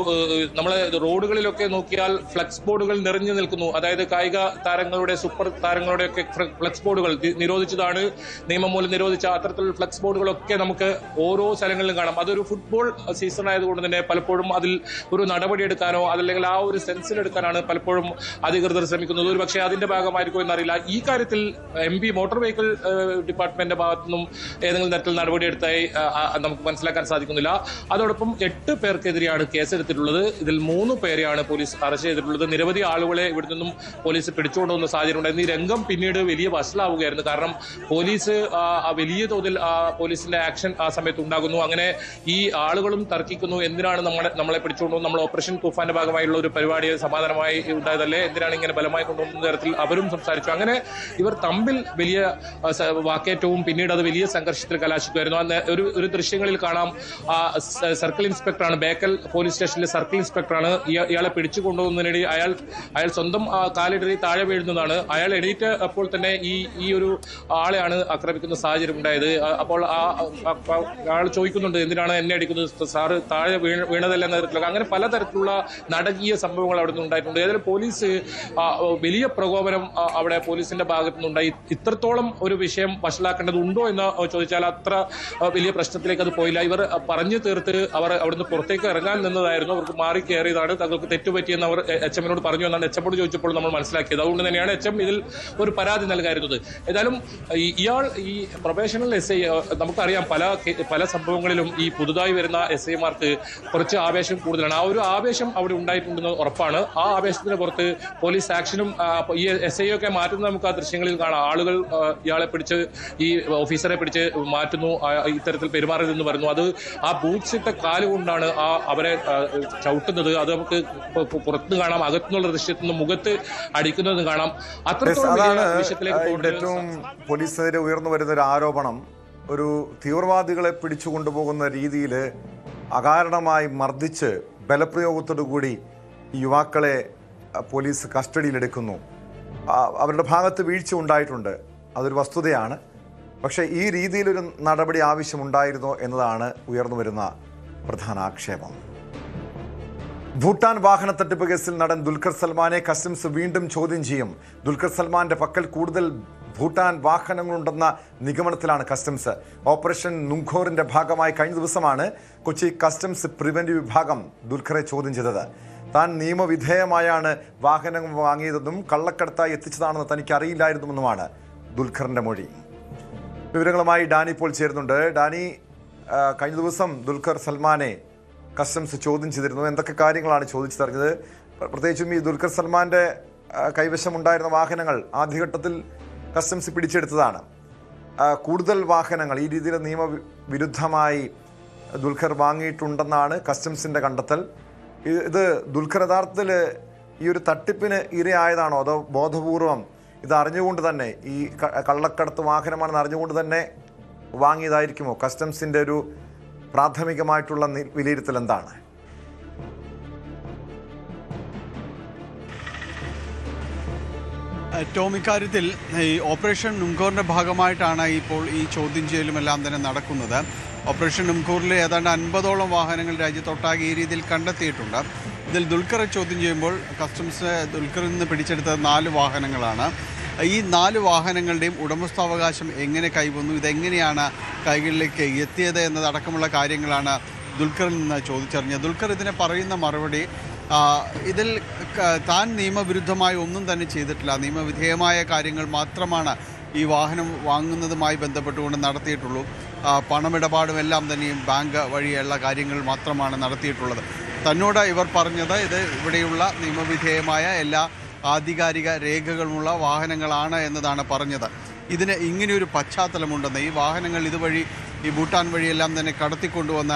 Speaker 3: നമ്മളെ റോഡുകളിലൊക്കെ നോക്കിയാൽ ഫ്ലക്സ് ബോർഡുകൾ നിറഞ്ഞു നിൽക്കുന്നു. അതായത് കായിക താരങ്ങളുടെ, സൂപ്പർ താരങ്ങളുടെ ഒക്കെ ഫ്ലക്സ് ബോർഡുകൾ നിരോധിച്ചതാണ്, നിയമം മൂലം നിരോധിച്ച അത്തരത്തിലുള്ള ഫ്ലക്സ് ബോർഡുകളൊക്കെ നമുക്ക് ഓരോ സ്ഥലങ്ങളിലും കാണാം. അതൊരു ഫുട്ബോൾ സീസൺ ആയതുകൊണ്ട് തന്നെ പലപ്പോഴും അതിൽ ഒരു നടപടി എടുക്കാനോ അതല്ലെങ്കിൽ ആ ഒരു സെൻസിലെടുക്കാനാണ് പലപ്പോഴും അധികൃതർ അധികൃതർ ശ്രമിക്കുന്നത്. ഒരു പക്ഷേ അതിന്റെ ഭാഗമായിരിക്കും എന്നറിയില്ല. ഈ കാര്യത്തിൽ MP മോട്ടോർ വെഹിക്കിൾ ഡിപ്പാർട്ട്മെന്റിന്റെ ഭാഗത്തുനിന്നും ഏതെങ്കിലും തരത്തിൽ നടപടിയെടുത്തായി നമുക്ക് മനസ്സിലാക്കാൻ സാധിക്കുന്നില്ല. അതോടൊപ്പം 8 പേർക്കെതിരെയാണ് കേസെടുത്തിട്ടുള്ളത്. ഇതിൽ 3 പേരെയാണ് പോലീസ് അറസ്റ്റ് ചെയ്തിട്ടുള്ളത്. നിരവധി ആളുകളെ ഇവിടെ നിന്നും പോലീസ് പിടിച്ചുകൊണ്ടുവന്ന സാഹചര്യം ഉണ്ടായിരുന്നു. ഈ രംഗം പിന്നീട് വലിയ വഷളാവുകയായിരുന്നു. കാരണം പോലീസ് വലിയ തോതിൽ പോലീസിന്റെ ആക്ഷൻ ആ സമയത്ത് ഉണ്ടാകുന്നു. അങ്ങനെ ഈ ആളുകളും തർക്കിക്കുന്നു. എന്തിനാണ് നമ്മളെ പിടിച്ചുകൊണ്ടുവന്ന് നമ്മൾ ഓപ്പറേഷൻ തൂഫാന്റെ ഭാഗമായുള്ള ഒരു പരിപാടി സമാധാനമായി ഉണ്ടായതല്ലേ, എന്തിനാണ് ഇങ്ങനെ ബലമായി കൊണ്ടുവന്ന തരത്തിൽ അവരും സംസാരിച്ചു. അങ്ങനെ ഇവർ തമ്മിൽ വലിയ വാക്കേറ്റവും പിന്നീട് അത് വലിയ സംഘർഷത്തിൽ കലാശിക്കുമായിരുന്നു. ഒരു ദൃശ്യങ്ങളിൽ കാണാം, സർക്കിൾ ഇൻസ്പെക്ടറാണ്, ബേക്കൽ പോലീസ് സ്റ്റേഷനിലെ സർക്കിൾ ഇൻസ്പെക്ടറാണ്. ഇയാളെ പിടിച്ചു കൊണ്ടുപോകുന്നതിനിടെ അയാൾ സ്വന്തം കാലിടറി താഴെ വീഴുന്നതാണ്. അയാൾ എണീറ്റ് അപ്പോൾ തന്നെ ഈ ഒരു ആളെയാണ് ആക്രമിക്കുന്ന സാഹചര്യം ഉണ്ടായത്. അപ്പോൾ ആൾ ചോദിക്കുന്നുണ്ട്, എന്തിനാണ് എന്നെ അടിക്കുന്നത്, സാറ് താഴെ വീണതല്ല എന്ന തരത്തിലൊക്കെ. അങ്ങനെ പലതരത്തിലുള്ള നാടകീയ സംഭവങ്ങൾ അവിടെ നിന്ന് ഉണ്ടായിട്ടുണ്ട്. ഏതായാലും പോലീസ് വലിയ പ്രകോപനം അവിടെ പോലീസിന്റെ ഭാഗത്തു നിന്നുണ്ടായി. ഇത്രത്തോളം ഒരു വിഷയം വഷളാക്കേണ്ടതുണ്ടോ എന്ന് ചോദിച്ചാൽ അത്ര വലിയ പ്രശ്നത്തിലേക്ക് അത് പോയില്ല. ഇവർ പറഞ്ഞു തീർത്ത് അവർ അവിടുന്ന് പുറത്തേക്ക് ഇറങ്ങാൻ നിന്നതായിരുന്നു. അവർക്ക് മാറി കയറിയതാണ്, തങ്ങൾക്ക് തെറ്റുപറ്റിയെന്ന് അവർ HM-നോട് പറഞ്ഞു എന്നാണ് HM-ഓട് ചോദിച്ചപ്പോൾ നമ്മൾ മനസ്സിലാക്കിയത്. അതുകൊണ്ട് തന്നെയാണ് HM ഇതിൽ ഒരു പരാതി നൽകാറുന്നത്. ഏതായാലും ഇയാൾ ഈ പ്രൊബേഷണൽ SI, നമുക്കറിയാം പല സംഭവങ്ങളിലും ഈ പുതുതായി വരുന്ന SI-മാർക്ക് കുറച്ച് ആവേശം കൂടുതലാണ്. ആ ഒരു ആവേശം അവിടെ ഉണ്ടായിട്ടുണ്ടെന്ന് ഉറപ്പാണ്. ആ ആവേശത്തിന് പുറത്ത് പോലീസ് ആക്ഷനും ഈ SI-ഒക്കെ മാറ്റുന്നത് നമുക്ക് ആ ദൃശ്യങ്ങളിൽ കാണാം. ആളുകൾ ഇയാളെ പിടിച്ച്, ഈ ഓഫീസറെ പിടിച്ച് മാറ്റുന്നു, ഇത്തരത്തിൽ പെരുമാറരുതെന്ന് പറയുന്നു. അത് ആ ബൂട്ട്സ് ഇട്ട കാലുകൊണ്ടാണ് അവരെ ചവിട്ടുന്നത്. അത് നമുക്ക് പുറത്ത് കാണാം, അകത്തുനിന്നുള്ള ദൃശ്യത്തിൽ നിന്ന് മുഖത്ത് അടിക്കുന്നത് കാണാം. അത്രത്തോളം
Speaker 2: ഏറ്റവും പോലീസിനെതിരെ ഉയർന്നു വരുന്ന ഒരു ആരോപണം, ഒരു തീവ്രവാദികളെ പിടിച്ചു കൊണ്ടുപോകുന്ന രീതിയിൽ അകാരണമായി മർദ്ദിച്ച് ബലപ്രയോഗത്തോടു കൂടി യുവാക്കളെ പോലീസ് കസ്റ്റഡിയിലെടുക്കുന്നു. അവരുടെ ഭാഗത്ത് വീഴ്ച ഉണ്ടായിട്ടുണ്ട്, അതൊരു വസ്തുതയാണ്. പക്ഷേ ഈ രീതിയിലൊരു നടപടി ആവശ്യമുണ്ടായിരുന്നോ എന്നതാണ് ഉയർന്നു വരുന്ന പ്രധാന ആക്ഷേപം. ഭൂട്ടാൻ വാഹന തട്ടിപ്പ് കേസിൽ നടൻ ദുൽഖർ സൽമാനെ കസ്റ്റംസ് വീണ്ടും ചോദ്യം ചെയ്യും. ദുൽഖർ സൽമാന്റെ പക്കൽ കൂടുതൽ ഭൂട്ടാൻ വാഹനങ്ങളുണ്ടെന്ന നിഗമനത്തിലാണ് കസ്റ്റംസ്. ഓപ്പറേഷൻ നുംഖോറിന്റെ ഭാഗമായി കഴിഞ്ഞ ദിവസമാണ് കൊച്ചി കസ്റ്റംസ് പ്രിവന്റീവ് വിഭാഗം ദുൽഖറെ ചോദ്യം ചെയ്തത്. താൻ നിയമവിധേയമായാണ് വാഹനം വാങ്ങിയതെന്നും കള്ളക്കടത്തായി എത്തിച്ചതാണെന്ന് തനിക്ക് അറിയില്ലായിരുന്നുവെന്നുമാണ് ദുൽഖറിന്റെ മൊഴി. വിവരങ്ങളുമായി ഡാനി ഇപ്പോൾ ചേരുന്നുണ്ട്. ഡാനി, കഴിഞ്ഞ ദിവസം ദുൽഖർ സൽമാനെ കസ്റ്റംസ് ചോദ്യം ചെയ്തിരുന്നു. എന്തൊക്കെ കാര്യങ്ങളാണ് ചോദിച്ചറിഞ്ഞത്? പ്രത്യേകിച്ചും ഈ ദുൽഖർ സൽമാന്റെ കൈവശമുണ്ടായിരുന്ന വാഹനങ്ങൾ ആദ്യഘട്ടത്തിൽ കസ്റ്റംസ് പിടിച്ചെടുത്തതാണ്. കൂടുതൽ വാഹനങ്ങൾ ഈ രീതിയിൽ നിയമവിരുദ്ധമായി ദുൽഖർ വാങ്ങിയിട്ടുണ്ടെന്നാണ് കസ്റ്റംസിന്റെ കണ്ടെത്തൽ. ഇത് ദുൽഖർ യഥാർത്ഥത്തിൽ ഈ ഒരു തട്ടിപ്പിന് ഇരയായതാണോ, അതോ ബോധപൂർവം ഇത് അറിഞ്ഞുകൊണ്ട് തന്നെ, ഈ കള്ളക്കടത്ത് വാഹനമാണെന്ന് അറിഞ്ഞുകൊണ്ട് തന്നെ വാങ്ങിയതായിരിക്കുമോ? കസ്റ്റംസിന്റെ ഒരു പ്രാഥമികമായിട്ടുള്ള വിലയിരുത്തൽ എന്താണ്?
Speaker 1: ടോം, ഇക്കാര്യത്തിൽ ഈ ഓപ്പറേഷൻ നുംഖോറിൻ്റെ ഭാഗമായിട്ടാണ് ഇപ്പോൾ ഈ ചോദ്യം ചെയ്യലുമെല്ലാം തന്നെ നടക്കുന്നത്. ഓപ്പറേഷൻ നുംഖോറിൽ ഏതാണ്ട് 50ഓളം വാഹനങ്ങൾ രാജ്യത്തൊട്ടാകെ ഈ രീതിയിൽ കണ്ടെത്തിയിട്ടുണ്ട്. ഇതിൽ ദുൽഖറെ ചോദ്യം ചെയ്യുമ്പോൾ കസ്റ്റംസ് ദുൽഖറിൽ നിന്ന് പിടിച്ചെടുത്തത് 4 വാഹനങ്ങളാണ്. ഈ 4 വാഹനങ്ങളുടെയും ഉടമസ്ഥാവകാശം എങ്ങനെ കൈവന്നു, ഇതെങ്ങനെയാണ് കൈകളിലേക്ക് എത്തിയത് എന്നതടക്കമുള്ള കാര്യങ്ങളാണ് ദുൽഖറിൽ നിന്ന് ചോദിച്ചറിഞ്ഞത്. ദുൽഖർ ഇതിനെ പറയുന്ന മറുപടി, ഇതിൽ താൻ നിയമവിരുദ്ധമായി ഒന്നും തന്നെ ചെയ്തിട്ടില്ല, നിയമവിധേയമായ കാര്യങ്ങൾ മാത്രമാണ് ഈ വാഹനം വാങ്ങുന്നതുമായി ബന്ധപ്പെട്ടുകൊണ്ട് നടത്തിയിട്ടുള്ളൂ. പണമിടപാടും എല്ലാം തന്നെയും ബാങ്ക് വഴിയുള്ള കാര്യങ്ങൾ മാത്രമാണ് നടത്തിയിട്ടുള്ളത്. തന്നോട് ഇവർ പറഞ്ഞത് ഇത് ഇവിടെയുള്ള നിയമവിധേയമായ എല്ലാ ആധികാരിക രേഖകളുമുള്ള വാഹനങ്ങളാണ് എന്നതാണ് പറഞ്ഞത്. ഇതിന് ഇങ്ങനെയൊരു പശ്ചാത്തലമുണ്ടെന്ന്, ഈ വാഹനങ്ങൾ ഇതുവഴി ഈ ഭൂട്ടാൻ വഴിയെല്ലാം തന്നെ കടത്തിക്കൊണ്ടുവന്ന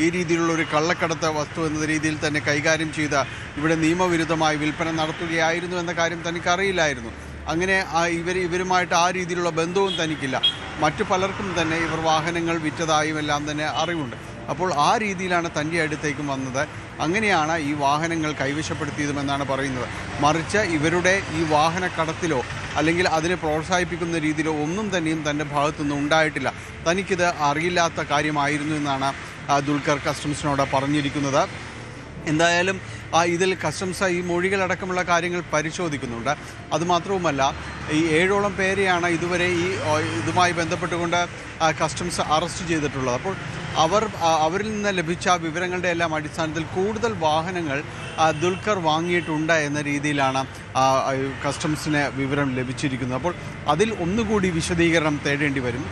Speaker 1: ഈ രീതിയിലുള്ള ഒരു കള്ളക്കടത്ത് വസ്തു എന്ന രീതിയിൽ തന്നെ കൈകാര്യം ചെയ്ത് ഇവിടെ നിയമവിരുദ്ധമായി വിൽപ്പന നടത്തുകയായിരുന്നു എന്ന കാര്യം തനിക്കറിയില്ലായിരുന്നു. അങ്ങനെ ഇവരുമായിട്ട് ആ രീതിയിലുള്ള ബന്ധവും തനിക്കില്ല. മറ്റു പലർക്കും തന്നെ ഇവർ വാഹനങ്ങൾ വിറ്റതായും എല്ലാം തന്നെ അറിവുണ്ട്. അപ്പോൾ ആ രീതിയിലാണ് തൻ്റെ അടുത്തേക്കും വന്നത്. അങ്ങനെയാണ് ഈ വാഹനങ്ങൾ കൈവശപ്പെടുത്തിയതുമെന്നാണ് പറയുന്നത്. മറിച്ച് ഇവരുടെ ഈ വാഹനക്കടത്തിലോ അല്ലെങ്കിൽ അതിനെ പ്രോത്സാഹിപ്പിക്കുന്ന രീതിയിലോ ഒന്നും തന്നെയും തൻ്റെ ഭാഗത്തുനിന്ന് ഉണ്ടായിട്ടില്ല. തനിക്കിത് അറിയില്ലാത്ത കാര്യമായിരുന്നു എന്നാണ് ദുൽഖർ കസ്റ്റംസിനോട് പറഞ്ഞിരിക്കുന്നത്. എന്തായാലും ഇതിൽ കസ്റ്റംസ് ഈ മൊഴികളടക്കമുള്ള കാര്യങ്ങൾ പരിശോധിക്കുന്നുണ്ട്. അതുമാത്രവുമല്ല, ഈ 7ഓളം പേരെയാണ് ഇതുവരെ ഇതുമായി ബന്ധപ്പെട്ടുകൊണ്ട് കസ്റ്റംസ് അറസ്റ്റ് ചെയ്തിട്ടുള്ളത്. അപ്പോൾ അവരിൽ നിന്ന് ലഭിച്ച വിവരങ്ങളുടെ എല്ലാം അടിസ്ഥാനത്തിൽ കൂടുതൽ വാഹനങ്ങൾ ദുൽഖർ വാങ്ങിയിട്ടുണ്ട് എന്ന രീതിയിലാണ് കസ്റ്റംസിന് വിവരം ലഭിച്ചിരിക്കുന്നത്. അപ്പോൾ അതിൽ ഒന്നുകൂടി വിശദീകരണം തേടേണ്ടി വരും.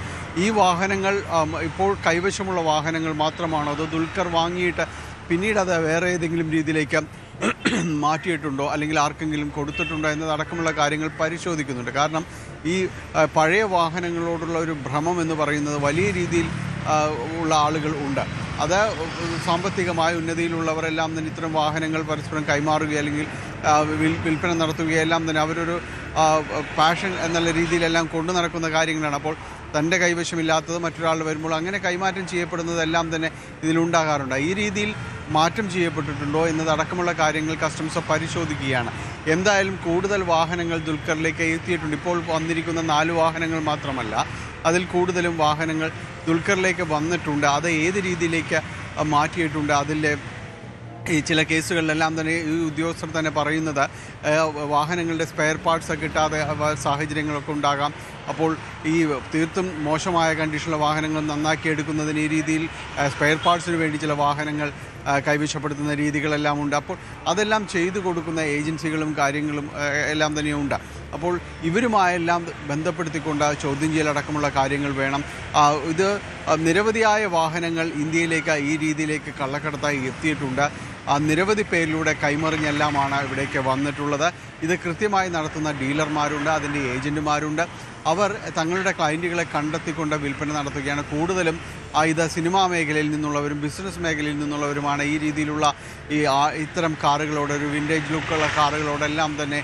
Speaker 1: ഈ വാഹനങ്ങൾ ഇപ്പോൾ കൈവശമുള്ള വാഹനങ്ങൾ മാത്രമാണോ, അതോ ദുൽഖർ വാങ്ങിയിട്ട് പിന്നീട് അത് വേറെ ഏതെങ്കിലും രീതിയിലേക്ക് മാറ്റിയിട്ടുണ്ടോ അല്ലെങ്കിൽ ആർക്കെങ്കിലും കൊടുത്തിട്ടുണ്ടോ എന്നതടക്കമുള്ള കാര്യങ്ങൾ പരിശോധിക്കുന്നുണ്ട്. കാരണം ഈ പഴയ വാഹനങ്ങളോടുള്ള ഒരു ഭ്രമം എന്ന് പറയുന്നത് വലിയ രീതിയിൽ ഉള്ള ആളുകൾ ഉണ്ട്. അത് സാമ്പത്തികമായ ഉന്നതിയിലുള്ളവരെല്ലാം തന്നെ ഇത്തരം വാഹനങ്ങൾ പരസ്പരം കൈമാറുകയോ അല്ലെങ്കിൽ വിൽപ്പന നടത്തുകയെല്ലാം തന്നെ അവരൊരു പാഷൻ എന്നുള്ള രീതിയിലെല്ലാം കൊണ്ടു നടക്കുന്ന കാര്യങ്ങളാണ്. അപ്പോൾ തൻ്റെ കൈവശമില്ലാത്തത് മറ്റൊരാൾ വരുമ്പോൾ അങ്ങനെ കൈമാറ്റം ചെയ്യപ്പെടുന്നതെല്ലാം തന്നെ ഇതിലുണ്ടാകാറുണ്ട്. ഈ രീതിയിൽ മാറ്റം ചെയ്യപ്പെട്ടിട്ടുണ്ടോ എന്നതടക്കമുള്ള കാര്യങ്ങൾ കസ്റ്റംസ് പരിശോധിക്കുകയാണ്. എന്തായാലും കൂടുതൽ വാഹനങ്ങൾ ദുൽഖറിലേക്ക് എത്തിയിട്ടുണ്ട്. ഇപ്പോൾ വന്നിരിക്കുന്ന 4 വാഹനങ്ങൾ മാത്രമല്ല, അതിൽ കൂടുതലും വാഹനങ്ങൾ ദുൽഖറിലേക്ക് വന്നിട്ടുണ്ട്. അത് ഏത് രീതിയിലേക്ക് മാറ്റിയിട്ടുണ്ട്, അതിൻ്റെ ഈ ചില കേസുകളിലെല്ലാം തന്നെ ഈ ഉദ്യോഗസ്ഥർ തന്നെ പറയുന്നത് വാഹനങ്ങളുടെ സ്പെയർ പാർട്സ് കിട്ടാതെ സാഹചര്യങ്ങളൊക്കെ ഉണ്ടാകാം. അപ്പോൾ ഈ തീർത്തും മോശമായ കണ്ടീഷനുള്ള വാഹനങ്ങൾ നന്നാക്കിയെടുക്കുന്നതിന് ഈ രീതിയിൽ സ്പെയർ പാർട്സിന് വേണ്ടി ചില വാഹനങ്ങൾ കൈവശപ്പെടുത്തുന്ന രീതികളെല്ലാം ഉണ്ട്. അപ്പോൾ അതെല്ലാം ചെയ്തു കൊടുക്കുന്ന ഏജൻസികളും കാര്യങ്ങളും എല്ലാം തന്നെയുണ്ട്. അപ്പോൾ ഇവരുമായെല്ലാം ബന്ധപ്പെടുത്തിക്കൊണ്ട് ചോദ്യം ചെയ്യലടക്കമുള്ള കാര്യങ്ങൾ വേണം. ഇത് നിരവധിയായ വാഹനങ്ങൾ ഇന്ത്യയിലേക്ക് ഈ രീതിയിലേക്ക് കള്ളക്കടത്തായി എത്തിയിട്ടുണ്ട്. നിരവധി പേരിലൂടെ കൈമറിഞ്ഞെല്ലാമാണ് ഇവിടേക്ക് വന്നിട്ടുള്ളത്. ഇത് കൃത്യമായി നടത്തുന്ന ഡീലർമാരുണ്ട്, അതിൻ്റെ ഏജൻറ്റുമാരുണ്ട്. അവർ തങ്ങളുടെ ക്ലയൻറ്റുകളെ കണ്ടെത്തിക്കൊണ്ട് വിൽപ്പന നടത്തുകയാണ്. കൂടുതലും ഇത് സിനിമാ മേഖലയിൽ നിന്നുള്ളവരും ബിസിനസ് മേഖലയിൽ നിന്നുള്ളവരുമാണ് ഈ രീതിയിലുള്ള ഇത്തരം കാറുകളോട്, ഒരു വിൻറ്റേജ് ലുക്കുള്ള കാറുകളോടെല്ലാം തന്നെ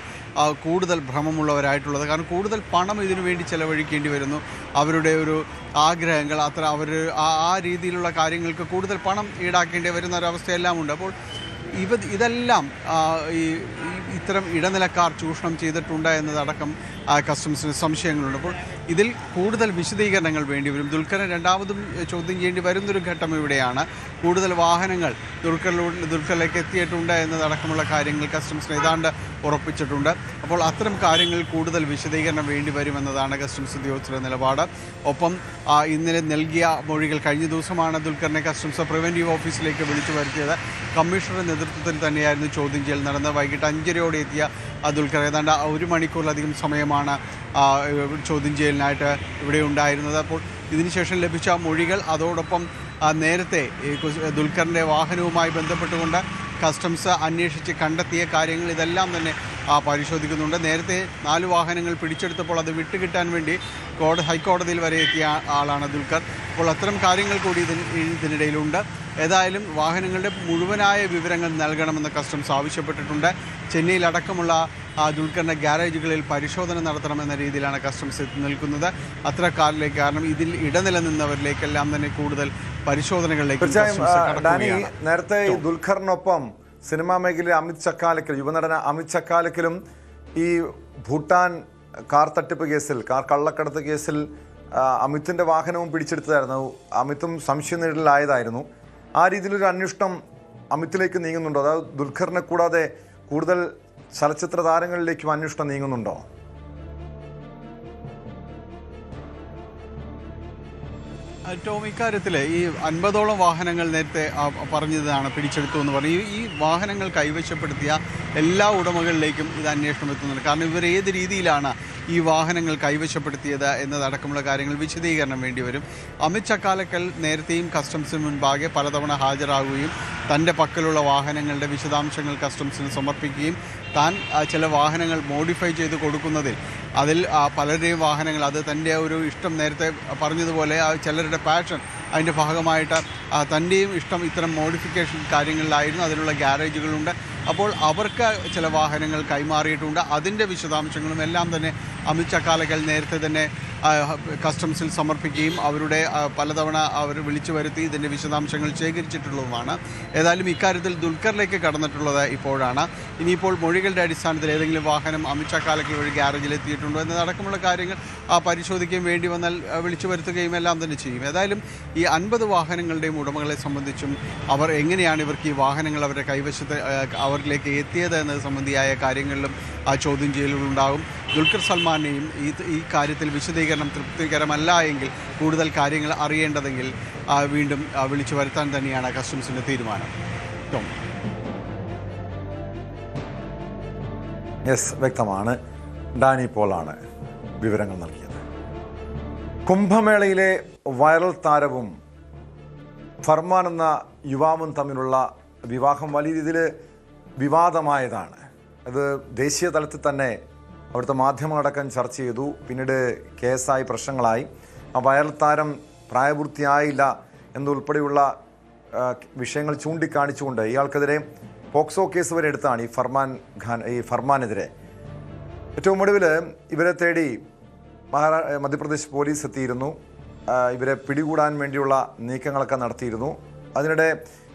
Speaker 1: കൂടുതൽ ഭ്രമമുള്ളവരായിട്ടുള്ളത്. കാരണം കൂടുതൽ പണം ഇതിനു വേണ്ടി ചെലവഴിക്കേണ്ടി വരുന്നു. അവരുടെ ഒരു ആഗ്രഹങ്ങൾ അവർ ആ രീതിയിലുള്ള കാര്യങ്ങൾക്ക് കൂടുതൽ പണം ഈടാക്കേണ്ടി വരുന്ന ഒരവസ്ഥയെല്ലാം ഉണ്ട്. അപ്പോൾ ഇതെല്ലാം ഇത്തരം ഇടനിലക്കാർ ചൂഷണം ചെയ്തിട്ടുണ്ട് എന്നതടക്കം കസ്റ്റംസിന് സംശയങ്ങളുണ്ട്. അപ്പോൾ ഇതിൽ കൂടുതൽ വിശദീകരണങ്ങൾ വേണ്ടി വരും. ദുൽഖറിനെ രണ്ടാമതും ചോദ്യം ചെയ്യേണ്ടി വരുന്നൊരു ഘട്ടം ഇവിടെയാണ്. കൂടുതൽ വാഹനങ്ങൾ ദുൽഖറിലേക്ക് എത്തിയിട്ടുണ്ട് എന്നതടക്കമുള്ള കാര്യങ്ങൾ കസ്റ്റംസിന് ഏതാണ്ട് ഉറപ്പിച്ചിട്ടുണ്ട്. അപ്പോൾ അത്തരം കാര്യങ്ങൾ കൂടുതൽ വിശദീകരണം വേണ്ടി വരുമെന്നതാണ് കസ്റ്റംസ് ഉദ്യോഗസ്ഥരുടെ നിലപാട്. ഒപ്പം ഇന്നലെ നൽകിയ മൊഴികൾ, കഴിഞ്ഞ ദിവസമാണ് ദുൽഖറിനെ കസ്റ്റംസ് പ്രിവൻറ്റീവ് ഓഫീസിലേക്ക് വിളിച്ചു വരുത്തിയത്. കമ്മീഷണറുടെ നേതൃത്വത്തിൽ തന്നെയായിരുന്നു ചോദ്യം ചെയ്യൽ നടന്നത്. വൈകിട്ട് 5:30 എത്തിയ ദുൽഖർ ഏതാണ്ട് 1 മണിക്കൂറിലധികം സമയമാണ് ചോദ്യം ചെയ്യലിനായിട്ട് ഇവിടെ ഉണ്ടായിരുന്നത്. അപ്പോൾ ഇതിനുശേഷം ലഭിച്ച മൊഴികൾ, അതോടൊപ്പം നേരത്തെ ദുൽഖറിൻ്റെ വാഹനവുമായി ബന്ധപ്പെട്ടുകൊണ്ട് കസ്റ്റംസ് അന്വേഷിച്ച് കണ്ടെത്തിയ കാര്യങ്ങൾ ഇതെല്ലാം തന്നെ പരിശോധിക്കുന്നുണ്ട്. നേരത്തെ 4 വാഹനങ്ങൾ പിടിച്ചെടുത്തപ്പോൾ അത് വിട്ടുകിട്ടാൻ വേണ്ടി ഹൈക്കോടതിയിൽ വരെ എത്തിയ ആളാണ് ദുൽഖർ. അപ്പോൾ അത്തരം കാര്യങ്ങൾ കൂടി ഇതിനിടയിലുണ്ട്. ഏതായാലും വാഹനങ്ങളുടെ മുഴുവനായ വിവരങ്ങൾ നൽകണമെന്ന് കസ്റ്റംസ് ആവശ്യപ്പെട്ടിട്ടുണ്ട്. ചെന്നൈയിലടക്കമുള്ള ദുൽഖറിൻ്റെ ഗ്യാരേജുകളിൽ പരിശോധന നടത്തണമെന്ന രീതിയിലാണ് കസ്റ്റംസ് നിൽക്കുന്നത്. അത്തരക്കാരിലേക്ക്, കാരണം ഇതിൽ ഇടനില നിന്നവരിലേക്കെല്ലാം തന്നെ കൂടുതൽ പരിശോധനകളിലേക്ക്
Speaker 2: നേരത്തെ ദുൽഖറിനൊപ്പം സിനിമാ മേഖലയിൽ അമിത് ചക്കാലക്കൽ, യുവനടന അമിത് ചക്കാലക്കലും ഈ ഭൂട്ടാൻ കാർ തട്ടിപ്പ് കേസിൽ, കാർ കള്ളക്കടത്ത് കേസിൽ അമിതിൻ്റെ വാഹനവും പിടിച്ചെടുത്തതായിരുന്നു. അമിതും സംശയനിഴലിലായതായിരുന്നു. ആ രീതിയിലൊരു അന്വേഷണം അമിതിലേക്ക് നീങ്ങുന്നുണ്ടോ? അതായത് ദുൽഖറിനെ കൂടാതെ കൂടുതൽ ചലച്ചിത്ര താരങ്ങളിലേക്കും അന്വേഷണം നീങ്ങുന്നുണ്ടോ?
Speaker 1: ടോം, ഇക്കാര്യത്തിൽ ഈ 50ഓളം വാഹനങ്ങൾ നേരത്തെ പറഞ്ഞതാണ് പിടിച്ചെടുത്തു എന്ന് പറഞ്ഞു. ഈ വാഹനങ്ങൾ കൈവശപ്പെടുത്തിയ എല്ലാ ഉടമകളിലേക്കും ഇത് അന്വേഷണം എത്തുന്നുണ്ട്. കാരണം ഇവർ ഏത് രീതിയിലാണ് ഈ വാഹനങ്ങൾ കൈവശപ്പെടുത്തിയത് എന്നതടക്കമുള്ള കാര്യങ്ങൾ വിശദീകരണം വേണ്ടി വരും. അമിത് ചക്കാലക്കൽ നേരത്തെയും കസ്റ്റംസിന് മുൻപാകെ പലതവണ ഹാജരാകുകയും തൻ്റെ പക്കലുള്ള വാഹനങ്ങളുടെ വിശദാംശങ്ങൾ കസ്റ്റംസിന് സമർപ്പിക്കുകയും താൻ ചില വാഹനങ്ങൾ മോഡിഫൈ ചെയ്ത് കൊടുക്കുന്നതിൽ അതിൽ പലരുടെയും വാഹനങ്ങൾ, അത് തൻ്റെ ഒരു ഇഷ്ടം, നേരത്തെ പറഞ്ഞതുപോലെ ചിലരുടെ പാഷൻ, അതിൻ്റെ ഭാഗമായിട്ട് തൻ്റെയും ഇഷ്ടം ഇത്തരം മോഡിഫിക്കേഷൻ കാര്യങ്ങളിലായിരുന്നു. അതിനുള്ള ഗ്യാരേജുകളുണ്ട്. അപ്പോൾ അവർക്ക് ചില വാഹനങ്ങൾ കൈമാറിയിട്ടുണ്ട്. അതിൻ്റെ വിശദാംശങ്ങളും എല്ലാം തന്നെ അമിത് ചക്കാലക്കൽ നേരത്തെ തന്നെ കസ്റ്റംസിൽ സമർപ്പിക്കുകയും അവരുടെ പലതവണ അവർ വിളിച്ചു വരുത്തി ഇതിൻ്റെ വിശദാംശങ്ങൾ ശേഖരിച്ചിട്ടുള്ളതുമാണ്. ഏതായാലും ഇക്കാര്യത്തിൽ ദുൽഖറിലേക്ക് കടന്നിട്ടുള്ളത് ഇപ്പോഴാണ്. ഇനിയിപ്പോൾ മൊഴികളുടെ അടിസ്ഥാനത്തിൽ ഏതെങ്കിലും വാഹനം അമിത് ചക്കാലക്കൽ വഴി ഗ്യാരേജിൽ എത്തിയിട്ടുണ്ടോ എന്നതടക്കമുള്ള കാര്യങ്ങൾ പരിശോധിക്കുകയും വേണ്ടി വന്നാൽ വിളിച്ചു വരുത്തുകയും എല്ലാം തന്നെ ചെയ്യും. ഏതായാലും ഈ 50 വാഹനങ്ങളുടെയും ഉടമകളെ സംബന്ധിച്ചും അവർ എങ്ങനെയാണ് ഇവർക്ക് ഈ വാഹനങ്ങൾ അവരുടെ കൈവശത്ത് അവരിലേക്ക് എത്തിയത് എന്നത് സംബന്ധിയായ കാര്യങ്ങളിലും ചോദ്യം ചെയ്യലുകളുണ്ടാകും. ദുൽഖർ സൽമാനെയും ഈ കാര്യത്തിൽ വിശദീകരണം വിശദീകരണം തൃപ്തികരമല്ല എങ്കിൽ, കൂടുതൽ കാര്യങ്ങൾ അറിയേണ്ടതെങ്കിൽ വീണ്ടും വിളിച്ചു വരുത്താൻ തന്നെയാണ് കസ്റ്റംസിൻ്റെ തീരുമാനം.
Speaker 2: യെസ്, വ്യക്തമാണ്. ഡാനി പോളാണ് വിവരങ്ങൾ നൽകിയത്. കുംഭമേളയിലെ വൈറൽ താരവും ഫർമാൻ എന്ന യുവാവും തമ്മിലുള്ള വിവാഹം വലിയ രീതിയിൽ വിവാദമായതാണ്. അത് ദേശീയ തലത്തിൽ തന്നെ അവിടുത്തെ മാധ്യമങ്ങളടക്കം ചർച്ച ചെയ്തു. പിന്നീട് കേസായി, പ്രശ്നങ്ങളായി. ആ വൈറൽ താരം പ്രായപൂർത്തിയായില്ല എന്നുൾപ്പെടെയുള്ള വിഷയങ്ങൾ ചൂണ്ടിക്കാണിച്ചുകൊണ്ട് ഇയാൾക്കെതിരെ പോക്സോ കേസ് വരെ എടുത്താണ് ഈ ഫർമാനെതിരെ. ഏറ്റവും ഒടുവിൽ ഇവരെ തേടി മധ്യപ്രദേശ് പോലീസ് എത്തിയിരുന്നു. ഇവരെ പിടികൂടാൻ വേണ്ടിയുള്ള നീക്കങ്ങളൊക്കെ നടത്തിയിരുന്നു. അതിനിടെ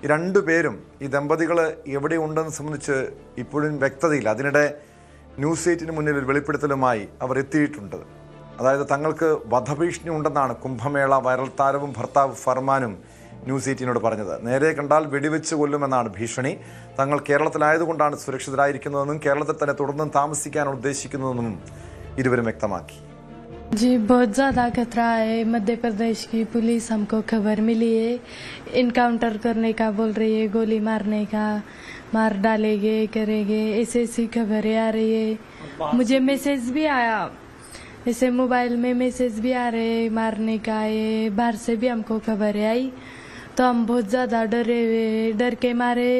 Speaker 2: ഈ രണ്ടുപേരും, ഈ ദമ്പതികൾ എവിടെയുണ്ടെന്ന് സംബന്ധിച്ച് ഇപ്പോഴും വ്യക്തതയില്ല. അതിനിടെ ന്യൂസ് 8 മുന്നിൽ ഒരു വെളിപ്പെടുത്തലുമായി അവർ എത്തിയിട്ടുണ്ട്. അതായത് തങ്ങൾക്ക് വധഭീഷണി ഉണ്ടെന്നാണ് കുംഭമേള വൈറൽ താരവും ഭർത്താവ് ഫർമാനും ന്യൂസ് 8 പറഞ്ഞത്. നേരെ കണ്ടാൽ വെടിവെച്ച് കൊല്ലുമെന്നാണ് ഭീഷണി. തങ്ങൾ കേരളത്തിലായതുകൊണ്ടാണ് സുരക്ഷിതരായിരിക്കുന്നതെന്നും കേരളത്തിൽ തന്നെ തുടർന്നും താമസിക്കാനാണ് ഉദ്ദേശിക്കുന്നതെന്നും ഇരുവരും വ്യക്തമാക്കി.
Speaker 4: जी, बहुत ज़्यादा खतरा है। मध्य प्रदेश की पुलिस हमको खबर मिली है, इनकाउंटर करने का बोल रही है, गोली मारने का, मार डालेंगे, करेंगे, ऐसी खबरें आ रही है। मुझे मैसेज भी आया, ऐसे मोबाइल में मैसेज भी आ रहे मारने का। ये बाहर से भी हमको खबरें आई, तो हम बहुत ज़्यादा डरे हुए, डर के मारे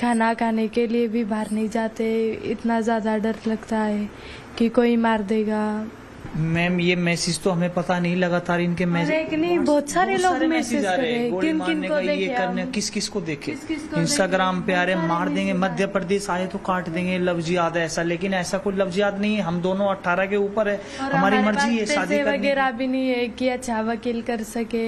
Speaker 4: खाना खाने के लिए भी बाहर नहीं जाते। इतना ज़्यादा डर लगता है कि कोई मार देगा।
Speaker 5: मैम, ये मैसेज तो हमें पता नहीं, लगातार इनके मैसेज
Speaker 4: नहीं, बहुत सारे लोग मैसेज आ रहे हैं, किन किन को
Speaker 5: ये करने, किस किस को देखे, इंस्टाग्राम पे आ रहे मार देंगे, मध्य प्रदेश आए तो काट देंगे, लफ्ज याद है ऐसा। लेकिन ऐसा कोई लफ्ज याद नहीं है। हम दोनों 18 के ऊपर है, हमारी मर्जी है शादी
Speaker 4: वगैरह भी नहीं है कि अच्छा वकील कर सके,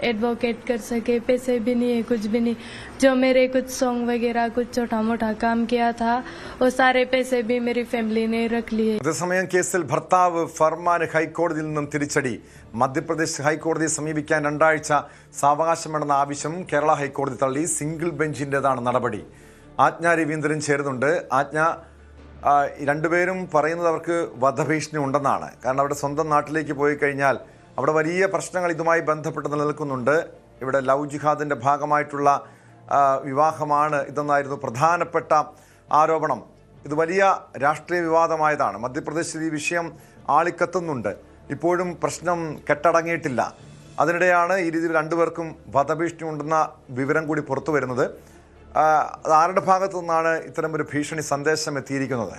Speaker 4: एडवोकेट कर सके, पैसे भी नहीं है, कुछ भी नहीं। जो मेरे कुछ सॉन्ग वगैरह कुछ छोटा मोटा काम किया था, वो सारे पैसे भी मेरी फैमिली ने रख लिए।
Speaker 2: അതേസമയം കേസിൽ ഭർത്താവ് ഫർമാന് ഹൈക്കോടതിയിൽ നിന്നും തിരിച്ചടി. മധ്യപ്രദേശ് ഹൈക്കോടതിയെ സമീപിക്കാൻ 2 ആഴ്ച സാവകാശം വേണമെന്ന ആവശ്യം കേരള ഹൈക്കോടതി തള്ളി. സിംഗിൾ ബെഞ്ചിൻ്റെതാണ് നടപടി. ആജ്ഞ രവീന്ദ്രൻ ചേരുന്നുണ്ട്. ആജ്ഞ, രണ്ടുപേരും പറയുന്നത് അവർക്ക് വധഭീഷണി ഉണ്ടെന്നാണ്. കാരണം അവരുടെ സ്വന്തം നാട്ടിലേക്ക് പോയി കഴിഞ്ഞാൽ അവിടെ വലിയ പ്രശ്നങ്ങൾ ഇതുമായി ബന്ധപ്പെട്ട് നിലനിൽക്കുന്നുണ്ട്. ഇവിടെ ലവ് ജിഹാദിൻ്റെ ഭാഗമായിട്ടുള്ള വിവാഹമാണ് ഇതെന്നായിരുന്നു പ്രധാനപ്പെട്ട ആരോപണം. ഇത് വലിയ രാഷ്ട്രീയ വിവാദമായതാണ്. മധ്യപ്രദേശിൽ ഈ വിഷയം ആളിക്കത്തുന്നുണ്ട്. ഇപ്പോഴും പ്രശ്നം കെട്ടടങ്ങിയിട്ടില്ല. അതിനിടെയാണ് ഈ രീതിയിൽ രണ്ടുപേർക്കും വധഭീഷണി ഉണ്ടെന്ന വിവരം കൂടി പുറത്തു വരുന്നത്. ആരുടെ ഭാഗത്തു നിന്നാണ് ഇത്തരം ഒരു ഭീഷണി സന്ദേശം എത്തിയിരിക്കുന്നത്?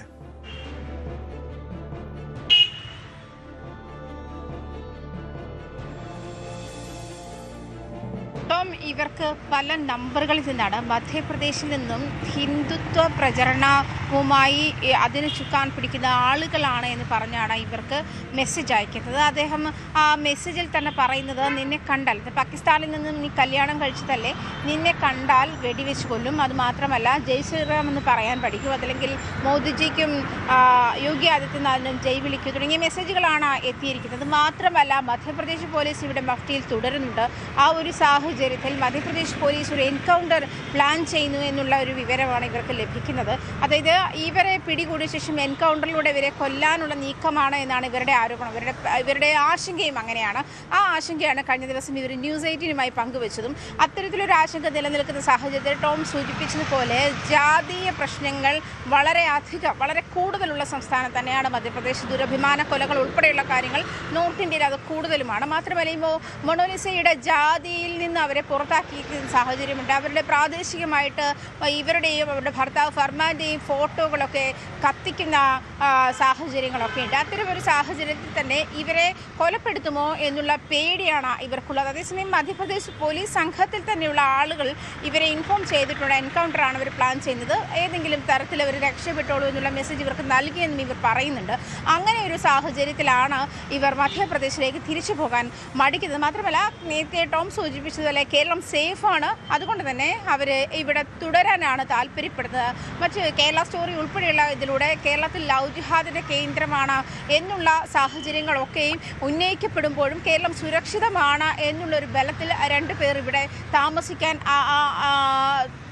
Speaker 6: ഇവർക്ക് പല നമ്പറുകളിൽ നിന്നാണ് മധ്യപ്രദേശിൽ നിന്നും ഹിന്ദുത്വ പ്രചരണവുമായി അതിന് ചുക്കാൻ പിടിക്കുന്ന ആളുകളാണ് എന്ന് പറഞ്ഞാണ് ഇവർക്ക് മെസ്സേജ് അയക്കുന്നത്. അദ്ദേഹം ആ മെസ്സേജിൽ തന്നെ പറയുന്നത്, നിന്നെ കണ്ടാൽ, പാകിസ്ഥാനിൽ നിന്നും നീ കല്യാണം കഴിച്ചതല്ലേ, നിന്നെ കണ്ടാൽ വെടിവെച്ച് കൊല്ലും, അതുമാത്രമല്ല ജയ് ശ്രീറാം എന്ന് പറയാൻ പഠിക്കും, അതല്ലെങ്കിൽ മോദിജിക്കും യോഗി ആദിത്യനാഥിനും ജയ് വിളിക്കും തുടങ്ങിയ മെസ്സേജുകളാണ് എത്തിയിരിക്കുന്നത്. മാത്രമല്ല മധ്യപ്രദേശ് പോലീസ് ഇവിടെ മഫ്റ്റിയിൽ തുടരുന്നുണ്ട്. ആ ഒരു സാഹചര്യത്തിൽ മധ്യപ്രദേശ് പോലീസ് ഒരു എൻകൗണ്ടർ പ്ലാൻ ചെയ്യുന്നു എന്നുള്ള ഒരു വിവരമാണ് ഇവർക്ക് ലഭിക്കുന്നത്. അതായത് ഇവരെ പിടികൂടിയ ശേഷം എൻകൗണ്ടറിലൂടെ ഇവരെ കൊല്ലാനുള്ള നീക്കമാണ് എന്നാണ് ഇവരുടെ ആരോപണം. ഇവരുടെ ആശങ്കയും അങ്ങനെയാണ്. ആ ആശങ്കയാണ് കഴിഞ്ഞ ദിവസം ഇവർ ന്യൂസ് 8 പങ്കുവച്ചതും. അത്തരത്തിലൊരു ആശങ്ക നിലനിൽക്കുന്ന സാഹചര്യത്തിൽ ടോം സൂചിപ്പിച്ചതുപോലെ ജാതീയ പ്രശ്നങ്ങൾ വളരെ കൂടുതലുള്ള സംസ്ഥാനം തന്നെയാണ് മധ്യപ്രദേശ്. ദുരഭിമാന കൊലകൾ ഉൾപ്പെടെയുള്ള കാര്യങ്ങൾ നോർത്ത് ഇന്ത്യയിൽ അത് കൂടുതലുമാണ്. മാത്രമല്ല ഈ മൊണാലിസയുടെ ജാതിയിൽ നിന്ന് അവരെ പുറത്താക്കിയിരിക്കുന്ന സാഹചര്യമുണ്ട്. അവരുടെ പ്രാദേശികമായിട്ട് ഇവരുടെയും അവരുടെ ഭർത്താവ് ഫർമാൻ്റെയും ഫോട്ടോകളൊക്കെ കത്തിക്കുന്ന സാഹചര്യങ്ങളൊക്കെ ഉണ്ട്. അത്തരമൊരു സാഹചര്യത്തിൽ തന്നെ ഇവരെ കൊലപ്പെടുത്തുമോ എന്നുള്ള പേടിയാണ് ഇവർക്കുള്ളത്. അതേസമയം മധ്യപ്രദേശ് പോലീസ് സംഘത്തിൽ തന്നെയുള്ള ആളുകൾ ഇവരെ ഇൻഫോം ചെയ്തിട്ടുണ്ട്. എൻകൗണ്ടറാണ് അവർ പ്ലാൻ ചെയ്യുന്നത്, ഏതെങ്കിലും തരത്തിൽ അവർ രക്ഷപ്പെട്ടോളൂ എന്നുള്ള മെസ്സേജ് ഇവർക്ക് നൽകിയെന്നും ഇവർ പറയുന്നുണ്ട്. അങ്ങനെ ഒരു സാഹചര്യത്തിലാണ് ഇവർ മധ്യപ്രദേശിലേക്ക് തിരിച്ചു പോകാൻ മടിക്കുന്നത്. മാത്രമല്ല നേരത്തെ ടോം സൂചിപ്പിച്ചതുപോലെ കേരളം സേഫാണ്, അതുകൊണ്ട് തന്നെ അവർ ഇവിടെ തുടരാനാണ് താല്പര്യപ്പെടുന്നത്. മറ്റ് കേരള സ്റ്റോറി ഉൾപ്പെടെയുള്ള ഇതിലൂടെ കേരളത്തിൽ ലവ് ജിഹാദിൻ്റെ കേന്ദ്രമാണ് എന്നുള്ള സാഹചര്യങ്ങളൊക്കെയും ഉന്നയിക്കപ്പെടുമ്പോഴും കേരളം സുരക്ഷിതമാണ് എന്നുള്ളൊരു ബലത്തിൽ 2 പേർ ഇവിടെ താമസിക്കാൻ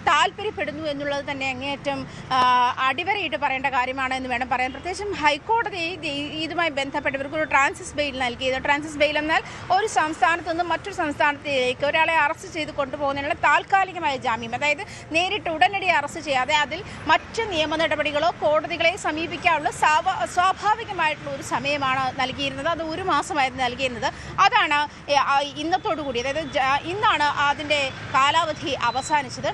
Speaker 6: താല്പര്യപ്പെടുന്നു എന്നുള്ളത് തന്നെ അങ്ങേയറ്റം അടിവരയിട്ട് പറയേണ്ട കാര്യമാണ് എന്ന് വേണം പറയാൻ. പ്രത്യേകിച്ചും ഹൈക്കോടതി ഇതുമായി ബന്ധപ്പെട്ട് ഇവർക്കൊരു ട്രാൻസിറ്റ് ബെയിൽ നൽകിയത്. ട്രാൻസിറ്റ് ബെയിൽ എന്നാൽ ഒരു സംസ്ഥാനത്ത് നിന്ന് മറ്റൊരു സംസ്ഥാനത്തിലേക്ക് ഒരാളെ അറസ്റ്റ് ചെയ്ത് കൊണ്ടുപോകുന്നതിനുള്ള താൽക്കാലികമായ ജാമ്യം. അതായത് നേരിട്ട് ഉടനടി അറസ്റ്റ് ചെയ്യാതെ അതിൽ മറ്റ് നിയമ നടപടികളോ കോടതികളെ സമീപിക്കാനുള്ള സ്വാഭാവികമായിട്ടുള്ള ഒരു സമയമാണ് നൽകിയിരുന്നത്. അത് 1 മാസമായിരുന്നു നൽകിയിരുന്നത്. അതാണ് ഇന്നത്തോടുകൂടി, അതായത് ഇന്നാണ് അതിൻ്റെ കാലാവധി അവസാനിച്ചത്.